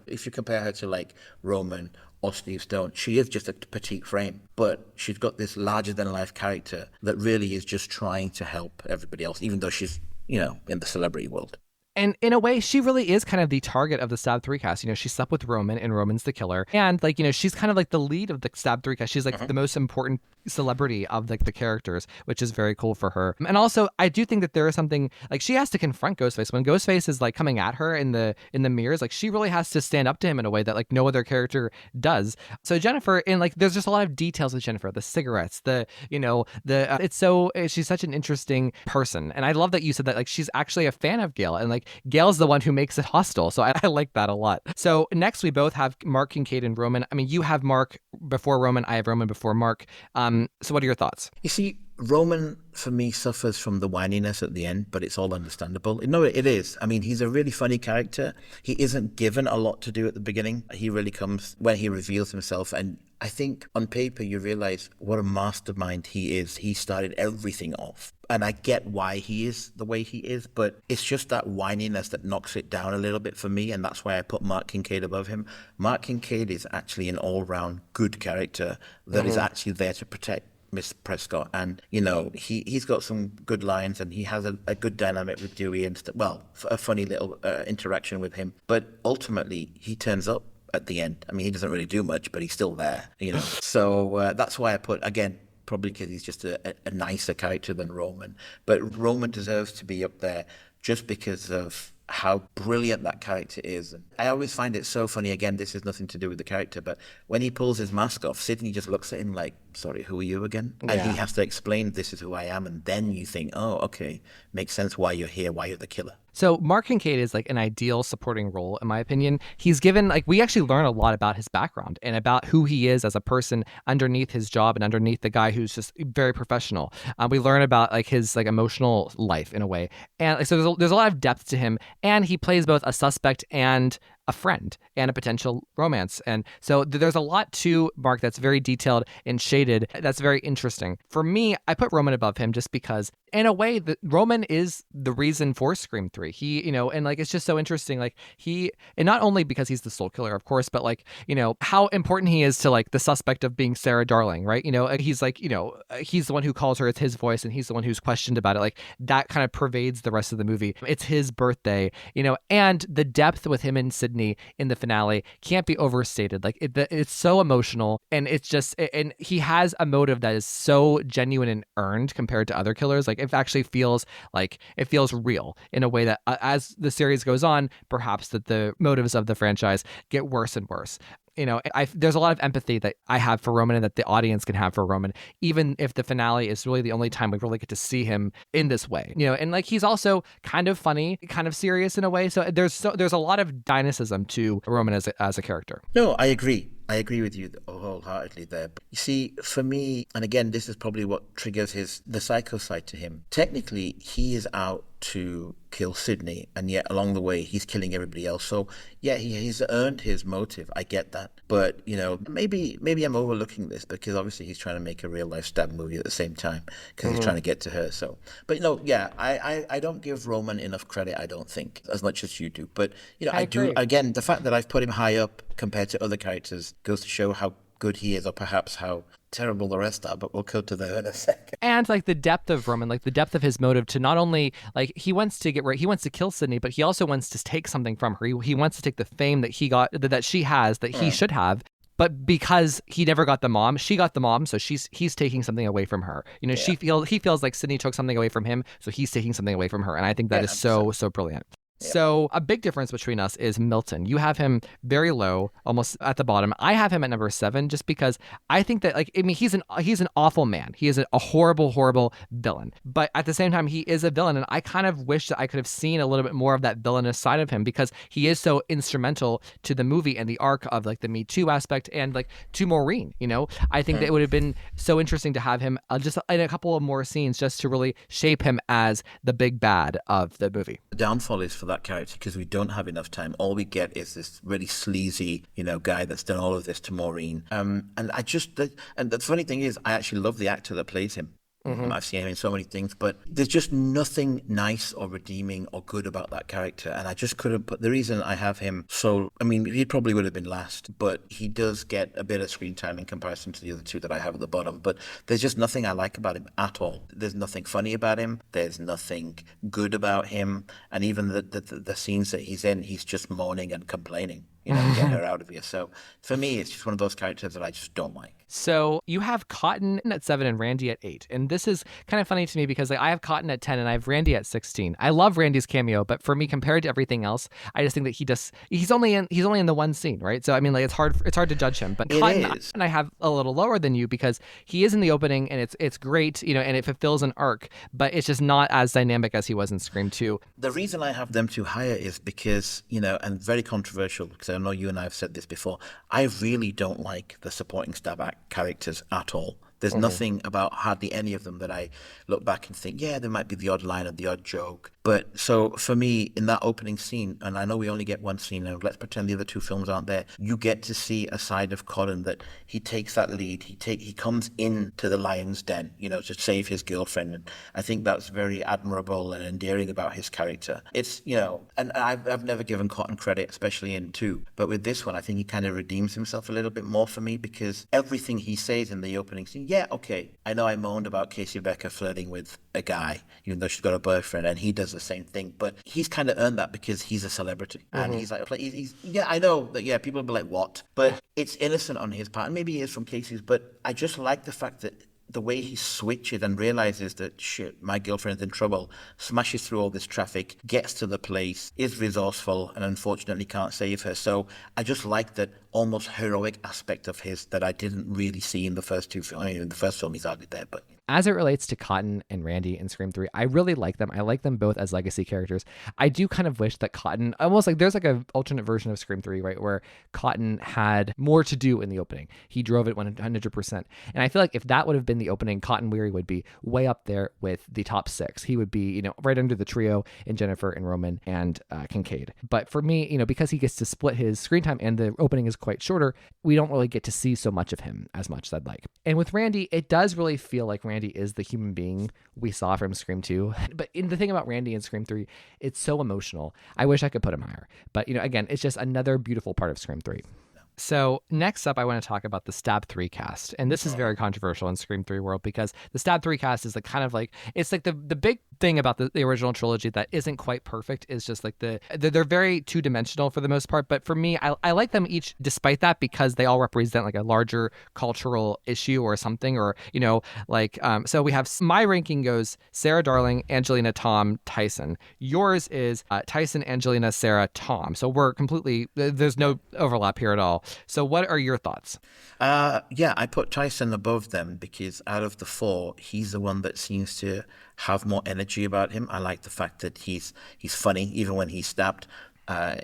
if you compare her to like Roman or Steve Stone, she is just a petite frame, but she's got this larger-than-life character that really is just trying to help everybody else, even though she's, in the celebrity world. And in a way, she really is kind of the target of the Stab 3 cast. She slept with Roman, and Roman's the killer. And, she's kind of like the lead of the Stab 3 cast. She's like the most important celebrity of like the characters, which is very cool for her. And also, I do think that there is something, like, she has to confront Ghostface. When Ghostface is like coming at her in the mirrors, like, she really has to stand up to him in a way that like no other character does. So Jennifer, and like, there's just a lot of details with Jennifer, the cigarettes, she's such an interesting person. And I love that you said that like she's actually a fan of Gail, and like Gail's the one who makes it hostile. So I like that a lot. So next we both have Mark Kincaid and Roman. I mean, you have Mark before Roman, I have Roman before Mark. So what are your thoughts? You see, Roman, for me, suffers from the whininess at the end, but it's all understandable. No, it is. I mean, he's a really funny character. He isn't given a lot to do at the beginning. He really comes when he reveals himself. And I think on paper, you realize what a mastermind he is. He started everything off. And I get why he is the way he is, but it's just that whininess that knocks it down a little bit for me. And that's why I put Mark Kincaid above him. Mark Kincaid is actually an all-round good character that is actually there to protect Miss Prescott, and he's got some good lines, and he has a good dynamic with Dewey, and a funny little interaction with him. But ultimately, he turns up at the end. I mean, he doesn't really do much, but he's still there. So that's why I put, again, probably because he's just a nicer character than Roman. But Roman deserves to be up there just because of how brilliant that character is. And I always find it so funny, again, this has nothing to do with the character, but when he pulls his mask off, Sidney just looks at him like, sorry, who are you again? Yeah. And he has to explain, this is who I am, and then you think, oh, okay, makes sense why you're here, why you're the killer. So Mark Kincaid is like an ideal supporting role, in my opinion. He's given, like, we actually learn a lot about his background and about who he is as a person underneath his job and underneath the guy who's just very professional. We learn about like his like emotional life in a way. And so there's a lot of depth to him, and he plays both a suspect and a friend and a potential romance. And so there's a lot to Mark that's very detailed and shaded. That's very interesting. For me, I put Roman above him just because in a way that Roman is the reason for Scream 3. He, and like, it's just so interesting. Like and not only because he's the soul killer, of course, but like, how important he is to like the suspect of being Sarah Darling, right? He's like, he's the one who calls her, it's his voice, and he's the one who's questioned about it. Like that kind of pervades the rest of the movie. It's his birthday, and the depth with him and Sidney in the finale can't be overstated. Like it's so emotional, and it's just, and he has a motive that is so genuine and earned compared to other killers. Like it actually feels like it feels real in a way that as the series goes on, perhaps that the motives of the franchise get worse and worse. There's a lot of empathy that I have for Roman and that the audience can have for Roman, even if the finale is really the only time we really get to see him in this way. And like he's also kind of funny, kind of serious in a way. So there's a lot of dynamism to Roman as a character. No, I agree. I agree with you wholeheartedly there. But you see, for me, and again, this is probably what triggers the psycho side to him. Technically, he is out to kill Sydney, and yet along the way he's killing everybody else. So yeah, he's earned his motive. I get that, but maybe I'm overlooking this because obviously he's trying to make a real life stab movie at the same time because he's trying to get to her. So, but yeah, I don't give Roman enough credit. I don't think as much as you do, but I do. Again, the fact that I've put him high up compared to other characters goes to show how good he is, or perhaps how terrible the rest are, but we'll go to that in a second. And like the depth of Roman, like the depth of his motive to not only like he wants to kill Sydney, but he also wants to take something from her. He wants to take the fame that he got, that she has, that he should have. But because he never got the mom, she got the mom, so he's taking something away from her. He feels like Sydney took something away from him, so he's taking something away from her. And I think that is so brilliant. So a big difference between us is Milton. You have him very low, almost at the bottom. I have him at number 7 just because I think that he's an awful man. He is a horrible villain. But at the same time, he is a villain, and I kind of wish that I could have seen a little bit more of that villainous side of him because he is so instrumental to the movie and the arc of like the Me Too aspect and like to Maureen. I think that it would have been so interesting to have him just in a couple of more scenes just to really shape him as the big bad of the movie. The downfall is for that character because we don't have enough time. All we get is this really sleazy, guy that's done all of this to Maureen. And the funny thing is, I actually love the actor that plays him. I've seen him in so many things, but there's just nothing nice or redeeming or good about that character. And I just couldn't put the reason I have him. So, he probably would have been last, but he does get a bit of screen time in comparison to the other two that I have at the bottom. But there's just nothing I like about him at all. There's nothing funny about him. There's nothing good about him. And even the scenes that he's in, he's just moaning and complaining. Get her out of here. So for me, it's just one of those characters that I just don't like. So you have Cotton at 7 and Randy at 8. And this is kind of funny to me because I have Cotton at 10 and I have Randy at 16. I love Randy's cameo, but for me, compared to everything else, I just think that he's only in the one scene, right? So it's hard to judge him. But Cotton I have a little lower than you because he is in the opening and it's great, and it fulfills an arc, but it's just not as dynamic as he was in Scream 2. The reason I have them two higher is because, and very controversial because I know you and I have said this before, I really don't like the supporting stab act characters at all. There's nothing about hardly any of them that I look back and think, yeah, there might be the odd line or the odd joke. But so for me, in that opening scene, and I know we only get one scene now, let's pretend the other two films aren't there, you get to see a side of Colin that he takes that lead. He comes into the lion's den, to save his girlfriend. And I think that's very admirable and endearing about his character. It's, and I've never given Cotton credit, especially in 2. But with this one, I think he kind of redeems himself a little bit more for me because everything he says in the opening scene, yeah, okay, I know I moaned about Casey Becker flirting with a guy, even though she's got a boyfriend, and he does the same thing, but he's kind of earned that because he's a celebrity. And he's like, I know that, people will be like, what? But it's innocent on his part, and maybe he is from Casey's, but I just like the fact that the way he switches and realizes that, shit, my girlfriend's in trouble, smashes through all this traffic, gets to the place, is resourceful, and unfortunately can't save her. So I just like that almost heroic aspect of his that I didn't really see in the first two films. In the first film, he's hardly there, but... As it relates to Cotton and Randy in Scream 3, I really like them. I like them both as legacy characters. I do kind of wish that Cotton, almost like there's like an alternate version of Scream 3, right, where Cotton had more to do in the opening. He drove it 100%. And I feel like if that would have been the opening, Cotton Weary would be way up there with the top 6. He would be, right under the trio in Jennifer and Roman and Kincaid. But for me, because he gets to split his screen time and the opening is quite shorter, we don't really get to see so much of him as much as I'd like. And with Randy, it does really feel like Randy is the human being we saw from Scream 2. But the thing about Randy in Scream 3, it's so emotional. I wish I could put him higher. But, again, it's just another beautiful part of Scream 3. So next up, I want to talk about the Stab 3 cast. And this is very controversial in Scream 3 world because the Stab 3 cast is it's like the big thing about the original trilogy that isn't quite perfect is just like they're very two-dimensional for the most part. But for me, I like them each despite that because they all represent like a larger cultural issue or something, or, so we have, my ranking goes Sarah Darling, Angelina, Tom, Tyson. Yours is Tyson, Angelina, Sarah, Tom. So we're completely, there's no overlap here at all. So what are your thoughts? I put Tyson above them because out of the 4, he's the one that seems to have more energy about him. I like the fact that he's funny, even when he's stabbed.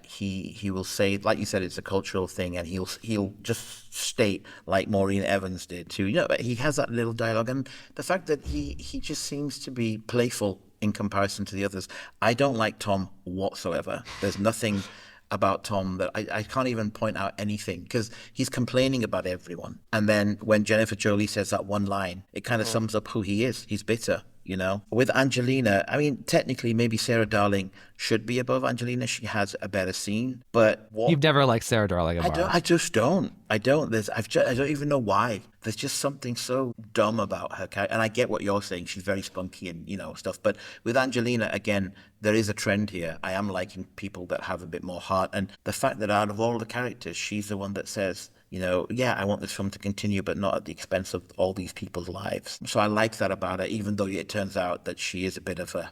He will say, like you said, it's a cultural thing, and he'll just state like Maureen Evans did too. But he has that little dialogue, and the fact that he just seems to be playful in comparison to the others. I don't like Tom whatsoever. There's nothing about Tom that I can't even point out anything, because he's complaining about everyone. And then when Jennifer Jolie says that one line, it kind of sums up who he is. He's bitter. You know, with Angelina, I mean, technically, maybe Sarah Darling should be above Angelina. She has a better scene, but you've never liked Sarah Darling, Amar. I just don't. I don't. I don't even know why. There's just something so dumb about her character. And I get what you're saying. She's very spunky and, stuff. But with Angelina, again, there is a trend here. I am liking people that have a bit more heart. And the fact that out of all the characters, she's the one that says, yeah, I want this film to continue, but not at the expense of all these people's lives. So I like that about her, even though it turns out that she is a bit of a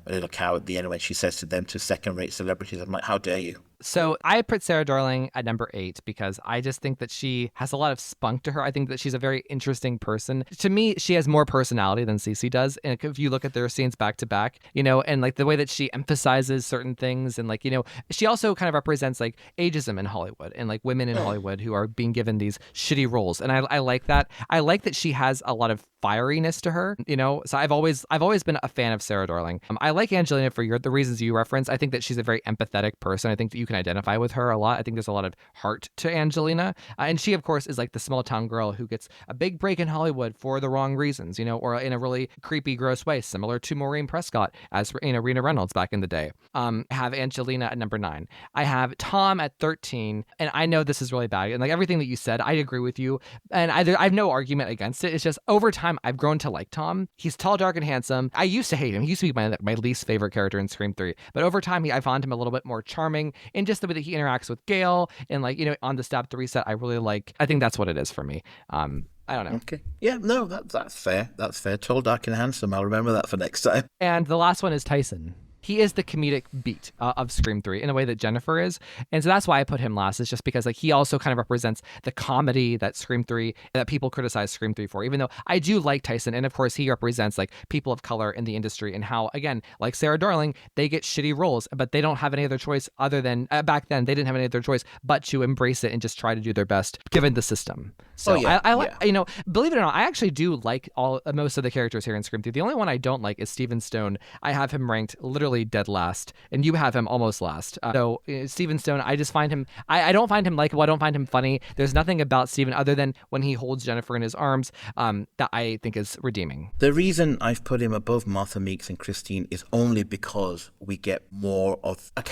little cow at the end when she says to them, to second-rate celebrities. I'm like, how dare you? So I put Sarah Darling at number 8 because I just think that she has a lot of spunk to her. I think that she's a very interesting person. To me, she has more personality than Cece does. And if you look at their scenes back to back, and like the way that she emphasizes certain things, and like, she also kind of represents like ageism in Hollywood and like women in Hollywood who are being given these shitty roles. And I like that. I like that she has a lot of fieriness to her, so I've always been a fan of Sarah Darling. I like Angelina for the reasons you reference. I think that she's a very empathetic person. I think that you can identify with her a lot. I think there's a lot of heart to Angelina. And she, of course, is like the small town girl who gets a big break in Hollywood for the wrong reasons, or in a really creepy, gross way, similar to Maureen Prescott as Rena Reynolds back in the day. I have Angelina at number 9. I have Tom at 13. And I know this is really bad. And like everything that you said, I agree with you. And I have no argument against it. It's just over time, I've grown to like Tom. He's tall, dark, and handsome. I used to hate him. He used to be my least favorite character in Scream 3. But over time, I found him a little bit more charming in just the way that he interacts with Gail. And like, on the Stab 3 set, I think that's what it is for me. I don't know. Okay. Yeah, no, that's fair. That's fair. Tall, dark, and handsome. I'll remember that for next time. And the last one is Tyson. He is the comedic beat of Scream 3 in a way that Jennifer is. And so that's why I put him last, is just because like he also kind of represents the comedy that Scream 3, that people criticize Scream 3 for, even though I do like Tyson. And of course, he represents like people of color in the industry and how, again, like Sarah Darling, they get shitty roles, but they don't have any other choice other than, back then, they didn't have any other choice but to embrace it and just try to do their best given the system. So I like, believe it or not, I actually do like most of the characters here in Scream 3. The only one I don't like is Steven Stone. I have him ranked literally dead last, and you have him almost last. So Steven Stone, I just find him, I don't find him likable. I don't find him funny. There's nothing about Steven other than when he holds Jennifer in his arms that I think is redeeming. The reason I've put him above Martha Meeks and Christine is only because we get more of a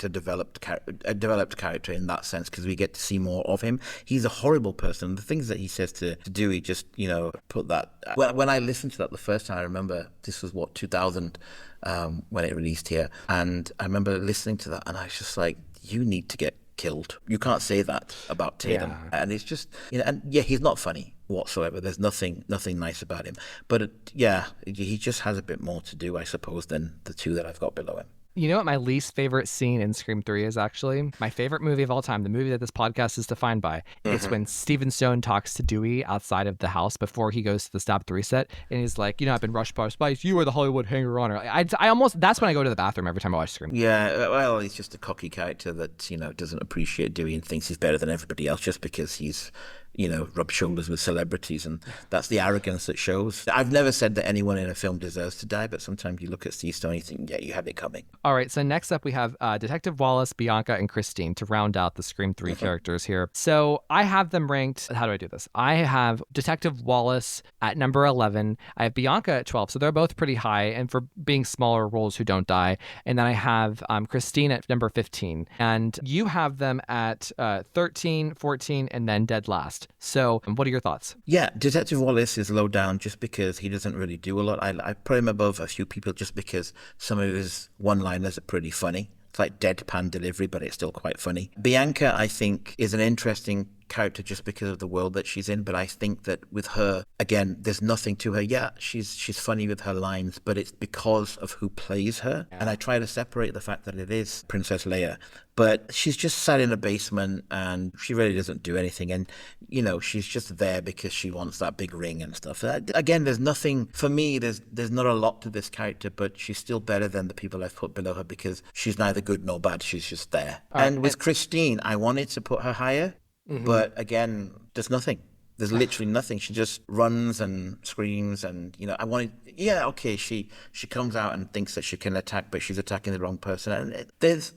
developed character in that sense, because we get to see more of him. He's a horrible person. The things that he says to Dewey, just put that. When I listened to that the first time, I remember this was 2000. When it released here, and I remember listening to that, and I was just like, you need to get killed. You can't say that about Tatum. Yeah. And it's just, and yeah, he's not funny whatsoever. There's nothing nice about him, but he just has a bit more to do, I suppose, than the two that I've got below him. You know what my least favorite scene in Scream 3 is, actually? My favorite movie of all time, the movie that this podcast is defined by. It's when Steven Stone talks to Dewey outside of the house before he goes to the Stab 3 set. And he's like, I've been rushed by Spice. You are the Hollywood hanger-oner. I almost, that's when I go to the bathroom every time I watch Scream. Yeah, well, he's just a cocky character that, doesn't appreciate Dewey and thinks he's better than everybody else just because he's rub shoulders with celebrities, and that's the arrogance that shows. I've never said that anyone in a film deserves to die, but sometimes you look at Steve Stone and you think, yeah, you had it coming. All right, so next up we have Detective Wallace, Bianca, and Christine to round out the Scream 3 characters here. So I have them ranked, how do I do this? I have Detective Wallace at number 11. I have Bianca at 12, so they're both pretty high, and for being smaller roles who don't die. And then I have Christine at number 15. And you have them at 13, 14, and then dead last. So what are your thoughts? Yeah, Detective Wallace is low down just because he doesn't really do a lot. I put him above a few people just because some of his one-liners are pretty funny. It's like deadpan delivery, but it's still quite funny. Bianca, I think, is an interesting character just because of the world that she's in, but I think that with her, again, there's nothing to her. Yeah, she's funny with her lines, but it's because of who plays her. And I try to separate the fact that it is Princess Leia, but she's just sat in a basement and she really doesn't do anything, and she's just there because she wants that big ring and stuff. Again, there's nothing for me, there's not a lot to this character, but she's still better than the people I've put below her because she's neither good nor bad, she's just there. And with Christine, I wanted to put her higher, but again, there's nothing. There's literally nothing. She just runs and screams, and she comes out and thinks that she can attack, but she's attacking the wrong person. And there's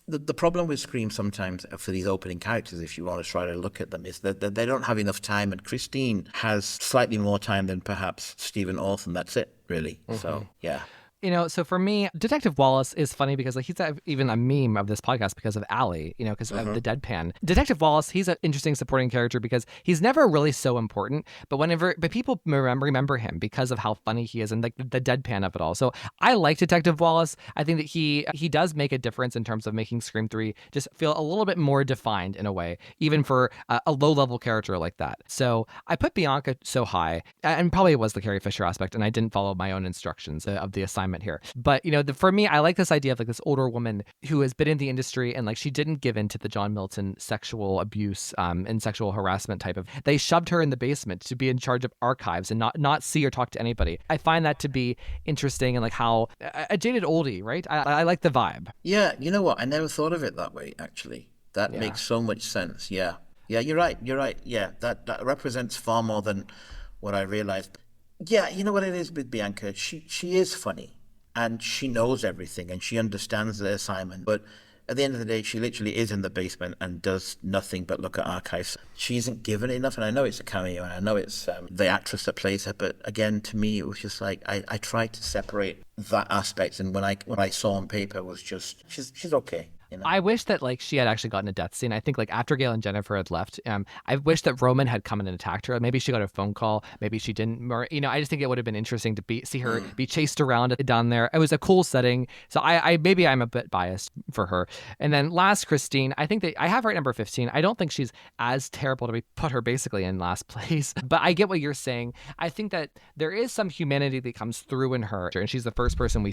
the problem with Scream sometimes for these opening characters, if you want to try to look at them, is that they don't have enough time, and Christine has slightly more time than perhaps Stephen Orton. That's it, really. So, yeah. So for me, Detective Wallace is funny because he's even a meme of this podcast because of Allie, because of the deadpan. Detective Wallace, he's an interesting supporting character because he's never really so important, but people remember him because of how funny he is and like the deadpan of it all. So I like Detective Wallace. I think that he does make a difference in terms of making Scream 3 just feel a little bit more defined in a way, even for a low-level character like that. So I put Bianca so high, and probably it was the Carrie Fisher aspect, and I didn't follow my own instructions of the assignment here. But, for me, I like this idea of like this older woman who has been in the industry and like she didn't give in to the John Milton sexual abuse and sexual harassment type of. They shoved her in the basement to be in charge of archives and not see or talk to anybody. I find that to be interesting and like how a jaded oldie, right? I like the vibe. Yeah, you know what? I never thought of it that way, actually. That makes so much sense. Yeah. Yeah, you're right. Yeah, that represents far more than what I realized. Yeah, you know what it is with Bianca? She is funny. And she knows everything and she understands the assignment. But at the end of the day, she literally is in the basement and does nothing but look at archives. She isn't given enough. And I know it's a cameo and I know it's the actress that plays her. But again, to me, it was just like I tried to separate that aspect. And when I saw on paper, it was just she's okay. I wish that like she had actually gotten a death scene. I think like after Gail and Jennifer had left, I wish that Roman had come in and attacked her. Maybe she got a phone call. Maybe she didn't. Or, I just think it would have been interesting to see her be chased around down there. It was a cool setting. So maybe I'm a bit biased for her. And then last, Christine, I think that I have her at number 15. I don't think she's as terrible to put her basically in last place. But I get what you're saying. I think that there is some humanity that comes through in her. And she's the first person we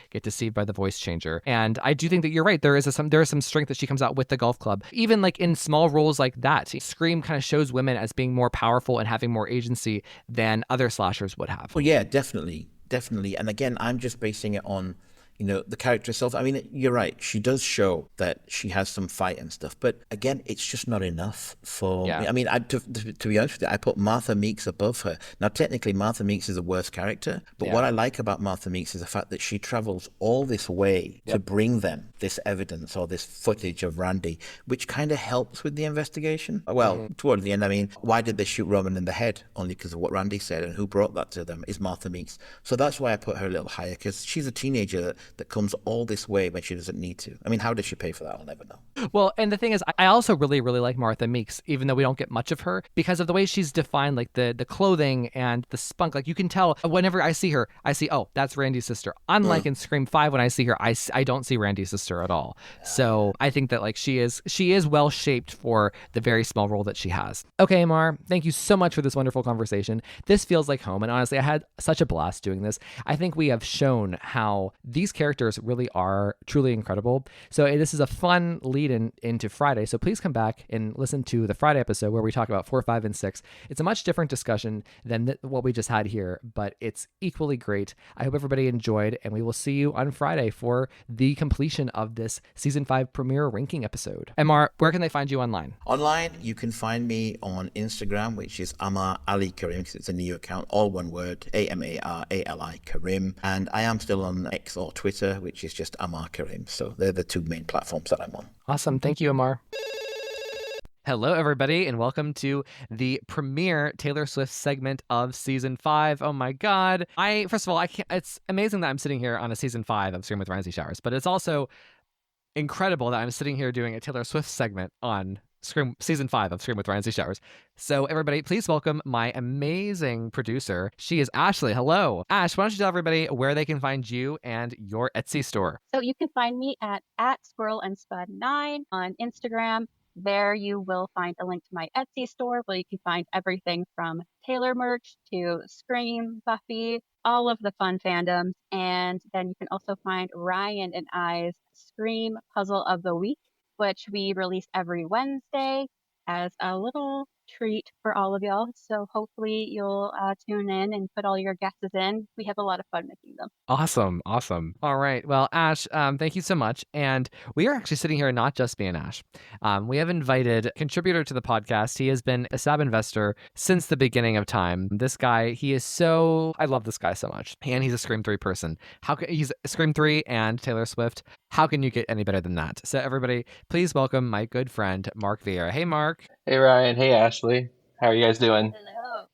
get deceived by the voice changer. And I do think that you're right. There is some strength that she comes out with the golf club. Even like in small roles like that, Scream kind of shows women as being more powerful and having more agency than other slashers would have. Well, yeah, definitely. And again, I'm just basing it on the character herself. I mean, you're right. She does show that she has some fight and stuff. But again, it's just not enough for me. I mean, to be honest with you, I put Martha Meeks above her. Now, technically, Martha Meeks is a worse character. But what I like about Martha Meeks is the fact that she travels all this way to bring them this evidence or this footage of Randy, which kind of helps with the investigation. Well, toward the end, I mean, why did they shoot Roman in the head? Only because of what Randy said, and who brought that to them is Martha Meeks. So that's why I put her a little higher, because she's a teenager that comes all this way when she doesn't need to. I mean, how does she pay for that? I'll never know. Well, and the thing is, I also really, really like Martha Meeks, even though we don't get much of her, because of the way she's defined, like the clothing and the spunk. Like you can tell whenever I see her, oh, that's Randy's sister. Unlike in Scream 5, when I see her, I don't see Randy's sister at all. So I think that like she is well shaped for the very small role that she has. Okay, Amar, thank you so much for this wonderful conversation. This feels like home, and honestly, I had such a blast doing this. I think we have shown how these characters really are truly incredible. So this is a fun lead into Friday. So please come back and listen to the Friday episode where we talk about 4, 5, and 6. It's a much different discussion than what we just had here, but it's equally great. I hope everybody enjoyed, and we will see you on Friday for the completion of this season 5 premiere ranking episode. Amar, where can they find you online? Online, you can find me on Instagram, which is Amar Ali Karim, because it's a new account, all one word, AMARALI Karim. And I am still on X or Twitter, which is just Amar Karim. So they're the two main platforms that I'm on. Awesome. Thank you, Amar. Hello, everybody, and welcome to the premiere Taylor Swift segment of season 5. Oh my God. First of all, it's amazing that I'm sitting here on a season 5 of Scream with Ryan C. Showers, but it's also incredible that I'm sitting here doing a Taylor Swift segment on Scream season 5 of Scream with Ryan C. Showers. So everybody, please welcome my amazing producer. She is Ashley. Hello. Ash, why don't you tell everybody where they can find you and your Etsy store? So you can find me at squirrelandspud9 on Instagram. There you will find a link to my Etsy store where you can find everything from Taylor merch to Scream, Buffy, all of the fun fandoms. And then you can also find Ryan and I's Scream Puzzle of the Week, which we release every Wednesday as a little treat for all of y'all. So hopefully you'll tune in and put all your guesses in. We have a lot of fun making them. Awesome. Awesome. All right. Well, Ash, thank you so much. And we are actually sitting here not just me and Ash. We have invited a contributor to the podcast. He has been a SAB investor since the beginning of time. This guy, I love this guy so much. And he's a Scream 3 person. He's Scream 3 and Taylor Swift. How can you get any better than that? So everybody, please welcome my good friend, Mark Vieira. Hey, Mark. Hey, Ryan. Hey, Ashley. How are you guys doing? Hello.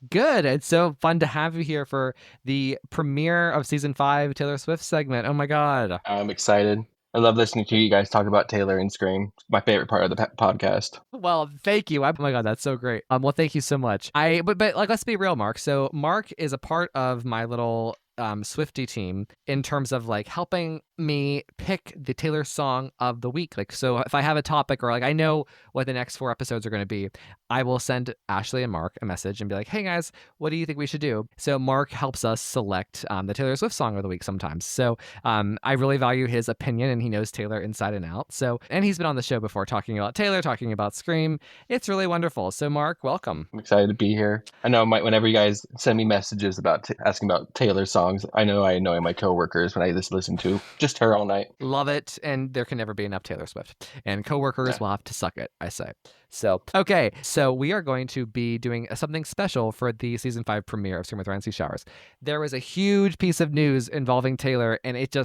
Good. It's so fun to have you here for the premiere of season 5 Taylor Swift segment. Oh my God. I'm excited. I love listening to you guys talk about Taylor and Scream. It's my favorite part of the podcast. Well, thank you. Oh my God, that's so great. Well, thank you so much. But like, let's be real, Mark. So Mark is a part of my little Swiftie team in terms of like helping me pick the Taylor song of the week. Like, so if I have a topic or like I know what the next 4 episodes are going to be, I will send Ashley and Mark a message and be like, hey guys, what do you think we should do? So Mark helps us select the Taylor Swift song of the week sometimes. So I really value his opinion, and he knows Taylor inside and out. So, and he's been on the show before talking about Taylor, talking about Scream. It's really wonderful. So Mark, welcome. I'm excited to be here. I know whenever you guys send me messages about asking about Taylor songs, I know I annoy my coworkers when I just listen to just her all night. Love it. And there can never be enough Taylor Swift. And coworkers will have to suck it, I say. So, okay. So we are going to be doing something special for the season 5 premiere of Scream with Ryan C. Showers. There was a huge piece of news involving Taylor, and it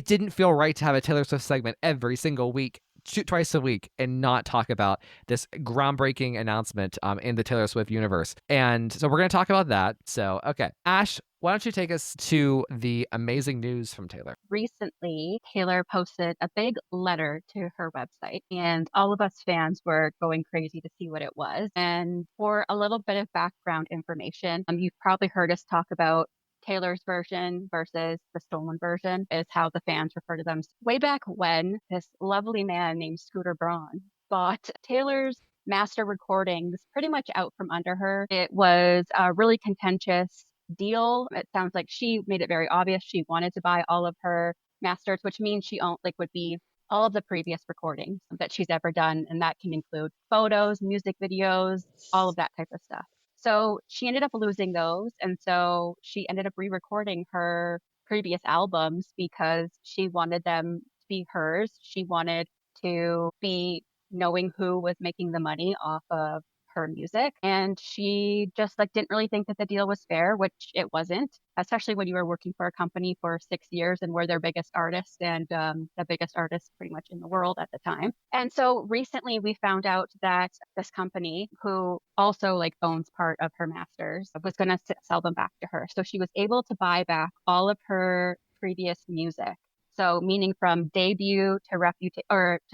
didn't feel right to have a Taylor Swift segment every single week, twice a week, and not talk about this groundbreaking announcement in the Taylor Swift universe. And so we're going to talk about that. So, okay. Ash, why don't you take us to the amazing news from Taylor? Recently, Taylor posted a big letter to her website, and all of us fans were going crazy to see what it was. And for a little bit of background information, you've probably heard us talk about Taylor's version versus the stolen version is how the fans refer to them. Way back when, this lovely man named Scooter Braun bought Taylor's master recordings pretty much out from under her. It was a really contentious deal. It sounds like she made it very obvious she wanted to buy all of her masters, which means she would be all of the previous recordings that she's ever done, and that can include photos, music videos, all of that type of stuff. So she ended up losing those, and so she ended up re-recording her previous albums because she wanted them to be hers. She wanted to be knowing who was making the money off of her music, and she just didn't really think that the deal was fair, which it wasn't, especially when you were working for a company for 6 years and were their biggest artist and the biggest artist pretty much in the world at the time. And so recently we found out that this company, who also owns part of her masters, was going to sell them back to her. So she was able to buy back all of her previous music. So meaning from debut to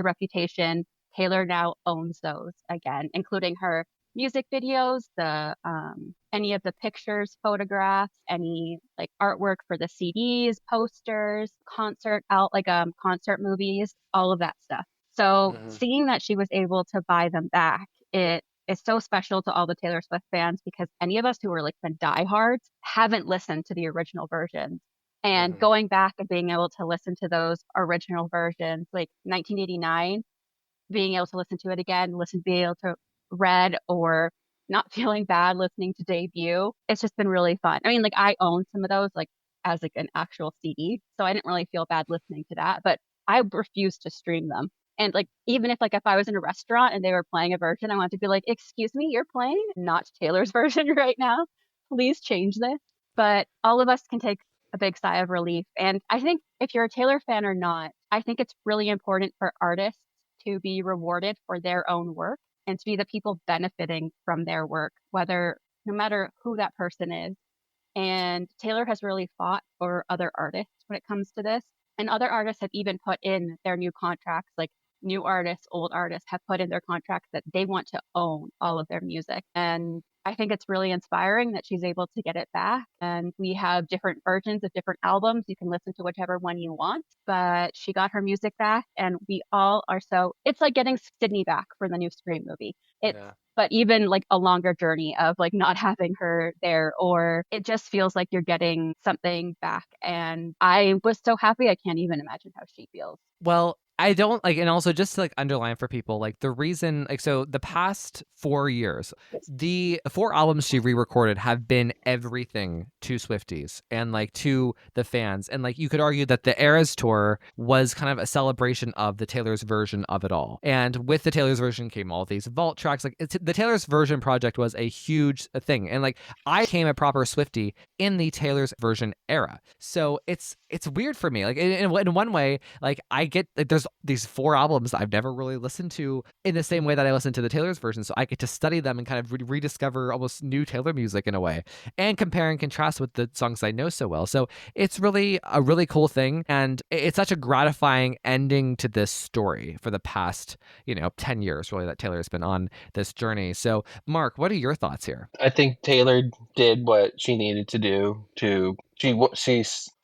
Reputation, Taylor now owns those again, including her music videos, the any of the pictures, photographs, any artwork for the CDs, posters, concert movies, all of that stuff. So seeing that she was able to buy them back, it is so special to all the Taylor Swift fans, because any of us who are the diehards haven't listened to the original versions. And going back and being able to listen to those original versions, 1989, being able to listen to it again, be able to read, or not feeling bad listening to Debut. It's just been really fun. I mean, I own some of those as an actual CD, so I didn't really feel bad listening to that, but I refuse to stream them. And even if I was in a restaurant and they were playing a version, I wanted to be excuse me, you're playing not Taylor's version right now. Please change this. But all of us can take a big sigh of relief. And I think if you're a Taylor fan or not, I think it's really important for artists to be rewarded for their own work and to be the people benefiting from their work, no matter who that person is. And Taylor has really fought for other artists when it comes to this. And other artists have even put in their new contracts, new artists, old artists have put in their contracts that they want to own all of their music. And I think it's really inspiring that she's able to get it back. And we have different versions of different albums. You can listen to whichever one you want, but she got her music back, and we all are it's like getting Sydney back for the new Scream movie. But even a longer journey of not having her there, or it just feels like you're getting something back. And I was so happy. I can't even imagine how she feels. Well, I don't like, and also just to like underline for people, like the reason, like, so the past 4 years, the 4 albums she re-recorded have been everything to Swifties and like to the fans. And like you could argue that the Eras tour was kind of a celebration of the Taylor's version of it all. And with the Taylor's version came all these vault tracks. Like the Taylor's version project was a huge thing. And like I became a proper Swiftie in the Taylor's version era. So it's weird for me. Like in one way, like I get like there's these 4 albums I've never really listened to in the same way that I listened to the Taylor's version. So I get to study them and kind of rediscover almost new Taylor music in a way and compare and contrast with the songs I know so well. So it's really a really cool thing. And it's such a gratifying ending to this story for the past, 10 years really that Taylor has been on this journey. So Mark, what are your thoughts here? I think Taylor did what she needed to do she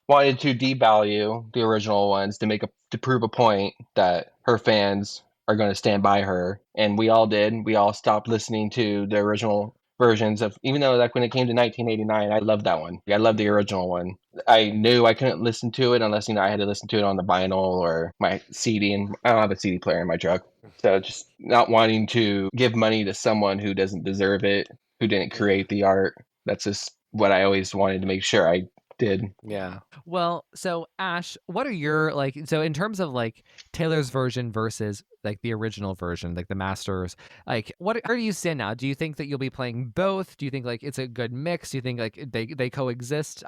wanted to devalue the original ones to prove a point that her fans are going to stand by her, and we all did. We all stopped listening to the original versions of, even though like when it came to 1989, I loved that one. I loved the original one. I knew I couldn't listen to it unless I had to listen to it on the vinyl or my CD, and I don't have a CD player in my truck. So just not wanting to give money to someone who doesn't deserve it, who didn't create the art. That's just what I always wanted to make sure I did. Yeah. Well, so Ash, what are your so in terms of like Taylor's version versus like the original version, like the masters, like where do you stand now? Do you think that you'll be playing both? Do you think like it's a good mix? Do you think like they coexist?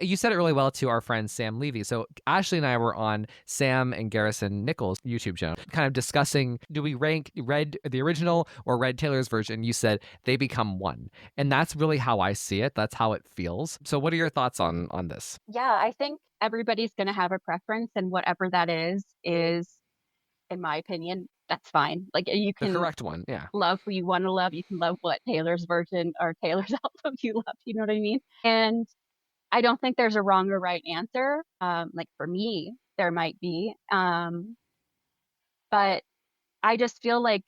You said it really well to our friend Sam Levy. So Ashley and I were on Sam and Garrison Nichols' YouTube channel, kind of discussing, do we rank Red the original or Red Taylor's version? You said they become one. And that's really how I see it. That's how it feels. So what are your thoughts on this? Yeah, I think everybody's going to have a preference, and whatever that is, in my opinion, that's fine. Like you The can correct one, yeah. love who you want to love. You can love what Taylor's version or Taylor's album you love. You know what I mean? And I don't think there's a wrong or right answer. Like for me, there might be. But I just feel like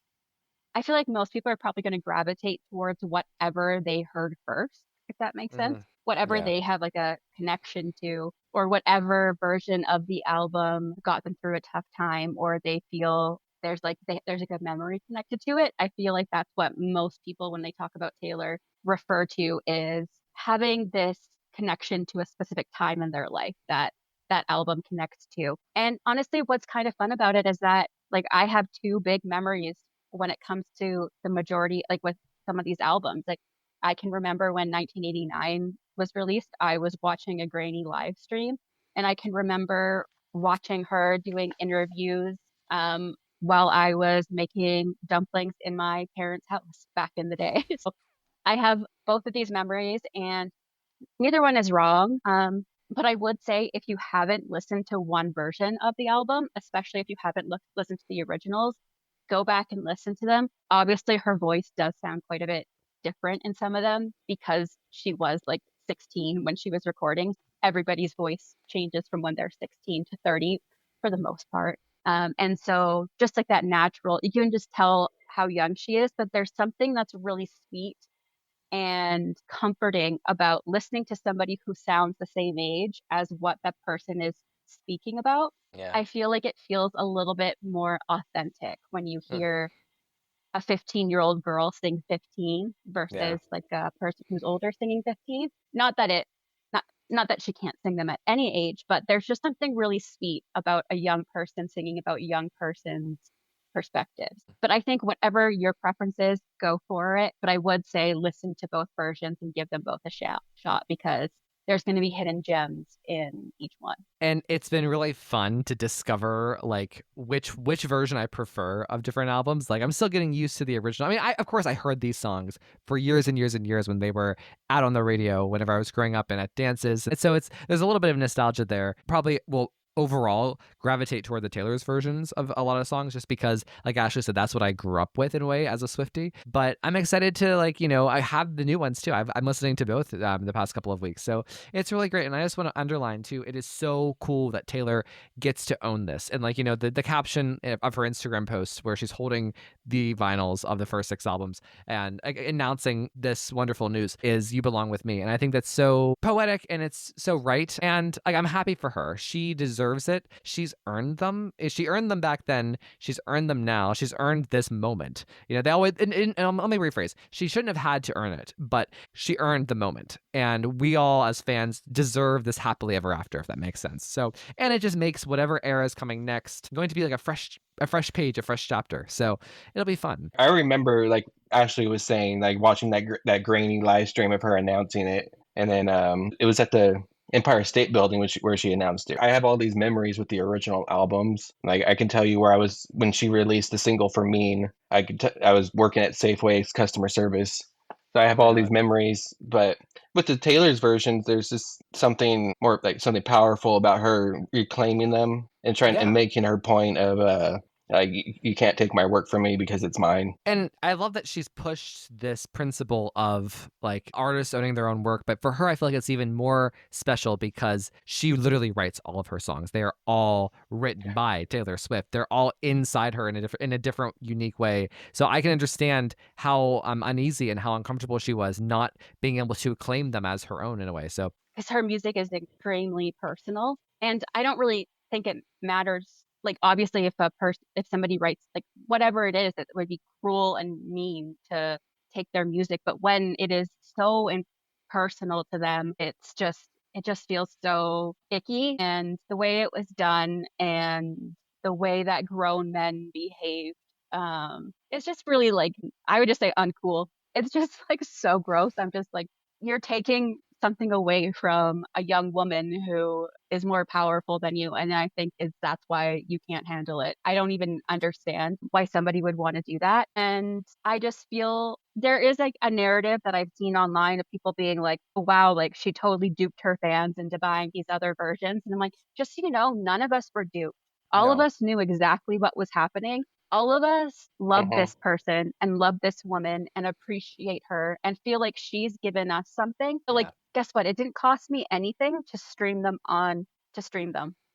most people are probably going to gravitate towards whatever they heard first, if that makes sense. Whatever Yeah. they have like a connection to, or whatever version of the album got them through a tough time, or they feel there's like a memory connected to it. I feel like that's what most people, when they talk about Taylor, refer to is having this connection to a specific time in their life that album connects to. And honestly, what's kind of fun about it is that like I have two big memories when it comes to the majority, like with some of these albums. Like I can remember when 1989 was released, I was watching a grainy live stream, and I can remember watching her doing interviews while I was making dumplings in my parents' house back in the day. So I have both of these memories, and neither one is wrong. But I would say if you haven't listened to one version of the album, especially if you haven't listened to the originals, go back and listen to them. Obviously, her voice does sound quite a bit different in some of them because she was like 16 when she was recording. Everybody's voice changes from when they're 16 to 30 for the most part. And so just like that natural, you can just tell how young she is, but there's something that's really sweet and comforting about listening to somebody who sounds the same age as what that person is speaking about. Yeah. I feel like it feels a little bit more authentic when you hear a 15-year-old girl sing 15 versus like a person who's older singing 15. Not that she can't sing them at any age, but there's just something really sweet about a young person singing about young person's perspectives. But I think whatever your preference is, go for it. But I would say listen to both versions and give them both a shot because there's going to be hidden gems in each one. And it's been really fun to discover like which version I prefer of different albums. Like I'm still getting used to the original. I mean, of course I heard these songs for years and years and years when they were out on the radio whenever I was growing up and at dances. And so there's a little bit of nostalgia there. Probably will overall gravitate toward the Taylor's versions of a lot of songs just because, like Ashley said, that's what I grew up with in a way as a Swiftie. But I'm excited to I have the new ones too. I'm listening to both the past couple of weeks. So it's really great. And I just want to underline too, it is so cool that Taylor gets to own this. And the caption of her Instagram post where she's holding the vinyls of the first 6 albums and announcing this wonderful news is "You Belong With Me." And I think that's so poetic and it's so right. And I'm happy for her. She deserves deserves it. She's earned them. She earned them back then. She's earned them now. She's earned this moment. They always, and let me rephrase. She shouldn't have had to earn it, but she earned the moment. And we all, as fans, deserve this happily ever after, if that makes sense. So, and it just makes whatever era is coming next going to be like a fresh page, a fresh chapter. So it'll be fun. I remember, like Ashley was saying, like watching that grainy live stream of her announcing it, and then it was at the Empire State Building, where she announced it. I have all these memories with the original albums. Like I can tell you where I was when she released the single for Mean. I was working at Safeway's customer service. So I have all these memories, but with the Taylor's versions, there's just something more, like something powerful about her reclaiming them and and making her point of like, you can't take my work from me because it's mine. And I love that she's pushed this principle of like artists owning their own work. But for her, I feel like it's even more special because she literally writes all of her songs. They are all written by Taylor Swift. They're all inside her in a different, unique way. So I can understand how uneasy and how uncomfortable she was not being able to claim them as her own in a way. So because her music is extremely personal, and I don't really think it matters. Like, obviously, if somebody writes like whatever it is, it would be cruel and mean to take their music. But when it is so impersonal to them, it just feels so icky. And the way it was done and the way that grown men behaved, it's just really, like, I would just say uncool. It's just like so gross. I'm just like, you're taking something away from a young woman who is more powerful than you. And I think that's why you can't handle it. I don't even understand why somebody would want to do that. And I just feel there is like a narrative that I've seen online of people being like, oh, wow, like she totally duped her fans into buying these other versions. And I'm like, just so you know, none of us were duped. All of us knew exactly what was happening. All of us love this person and love this woman and appreciate her and feel like she's given us something. So like, guess what? It didn't cost me anything to stream them.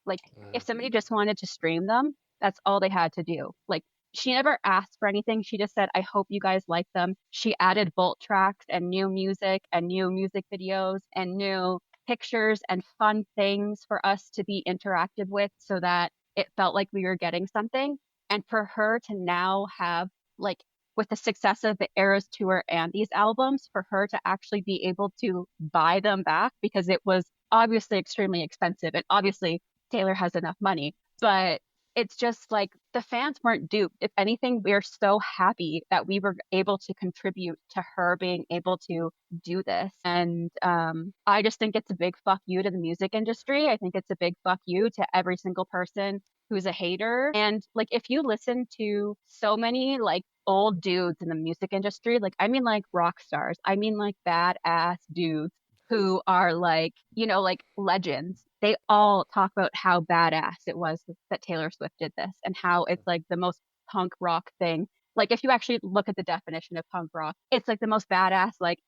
Like if somebody just wanted to stream them, that's all they had to do. Like she never asked for anything. She just said, I hope you guys like them. She added vault tracks and new music videos and new pictures and fun things for us to be interactive with so that it felt like we were getting something. And for her to now have, like, with the success of the Eras Tour and these albums, for her to actually be able to buy them back, because it was obviously extremely expensive. And obviously Taylor has enough money, but it's just like the fans weren't duped. If anything, we're so happy that we were able to contribute to her being able to do this. And I just think it's a big fuck you to the music industry. I think it's a big fuck you to every single person who's a hater. And like, if you listen to so many like old dudes in the music industry, like, I mean, like rock stars, I mean, like badass dudes who are like, you know, like legends, they all talk about how badass it was that Taylor Swift did this and how it's like the most punk rock thing. Like, if you actually look at the definition of punk rock, it's like the most badass, like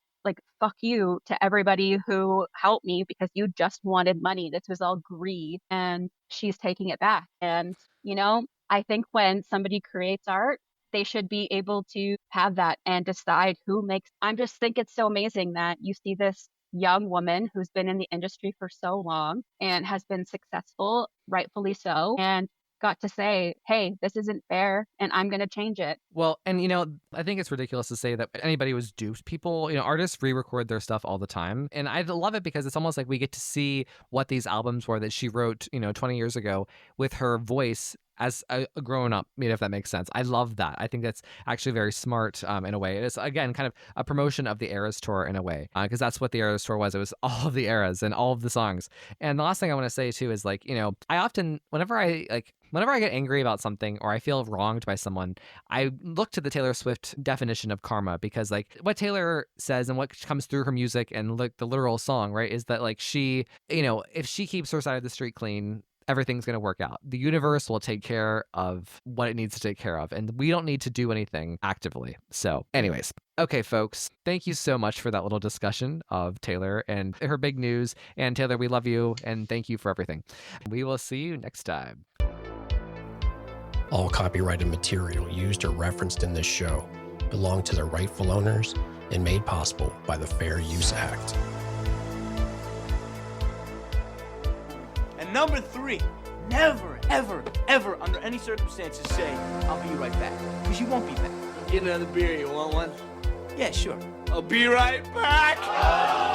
fuck you to everybody who helped me because you just wanted money. This was all greed, and she's taking it back. And, you know, I think when somebody creates art, they should be able to have that and decide who makes. I just think it's so amazing that you see this young woman who's been in the industry for so long and has been successful, rightfully so, and got to say, hey, this isn't fair and I'm going to change it. Well, and you know, I think it's ridiculous to say that anybody was duped. People, you know, artists re-record their stuff all the time. And I love it because it's almost like we get to see what these albums were that she wrote, you know, 20 years ago with her voice as a grown up, if that makes sense. I love that. I think that's actually very smart in a way. It's, again, kind of a promotion of the Eras Tour in a way, because that's what the Eras Tour was. It was all of the eras and all of the songs. And the last thing I want to say too is, like, you know, I often, whenever I get angry about something or I feel wronged by someone, I look to the Taylor Swift definition of karma, because like what Taylor says and what comes through her music and like the literal song, right, is that like she, you know, if she keeps her side of the street clean, everything's going to work out. The universe will take care of what it needs to take care of, and we don't need to do anything actively. So anyways, okay, folks, thank you so much for that little discussion of Taylor and her big news. And Taylor, we love you, and thank you for everything. We will see you next time. All copyrighted material used or referenced in this show belong to their rightful owners and made possible by the Fair Use Act. And number 3, never, ever, ever, under any circumstances say, I'll be right back. Because you won't be back. Get another beer, you want one? Yeah, sure. I'll be right back!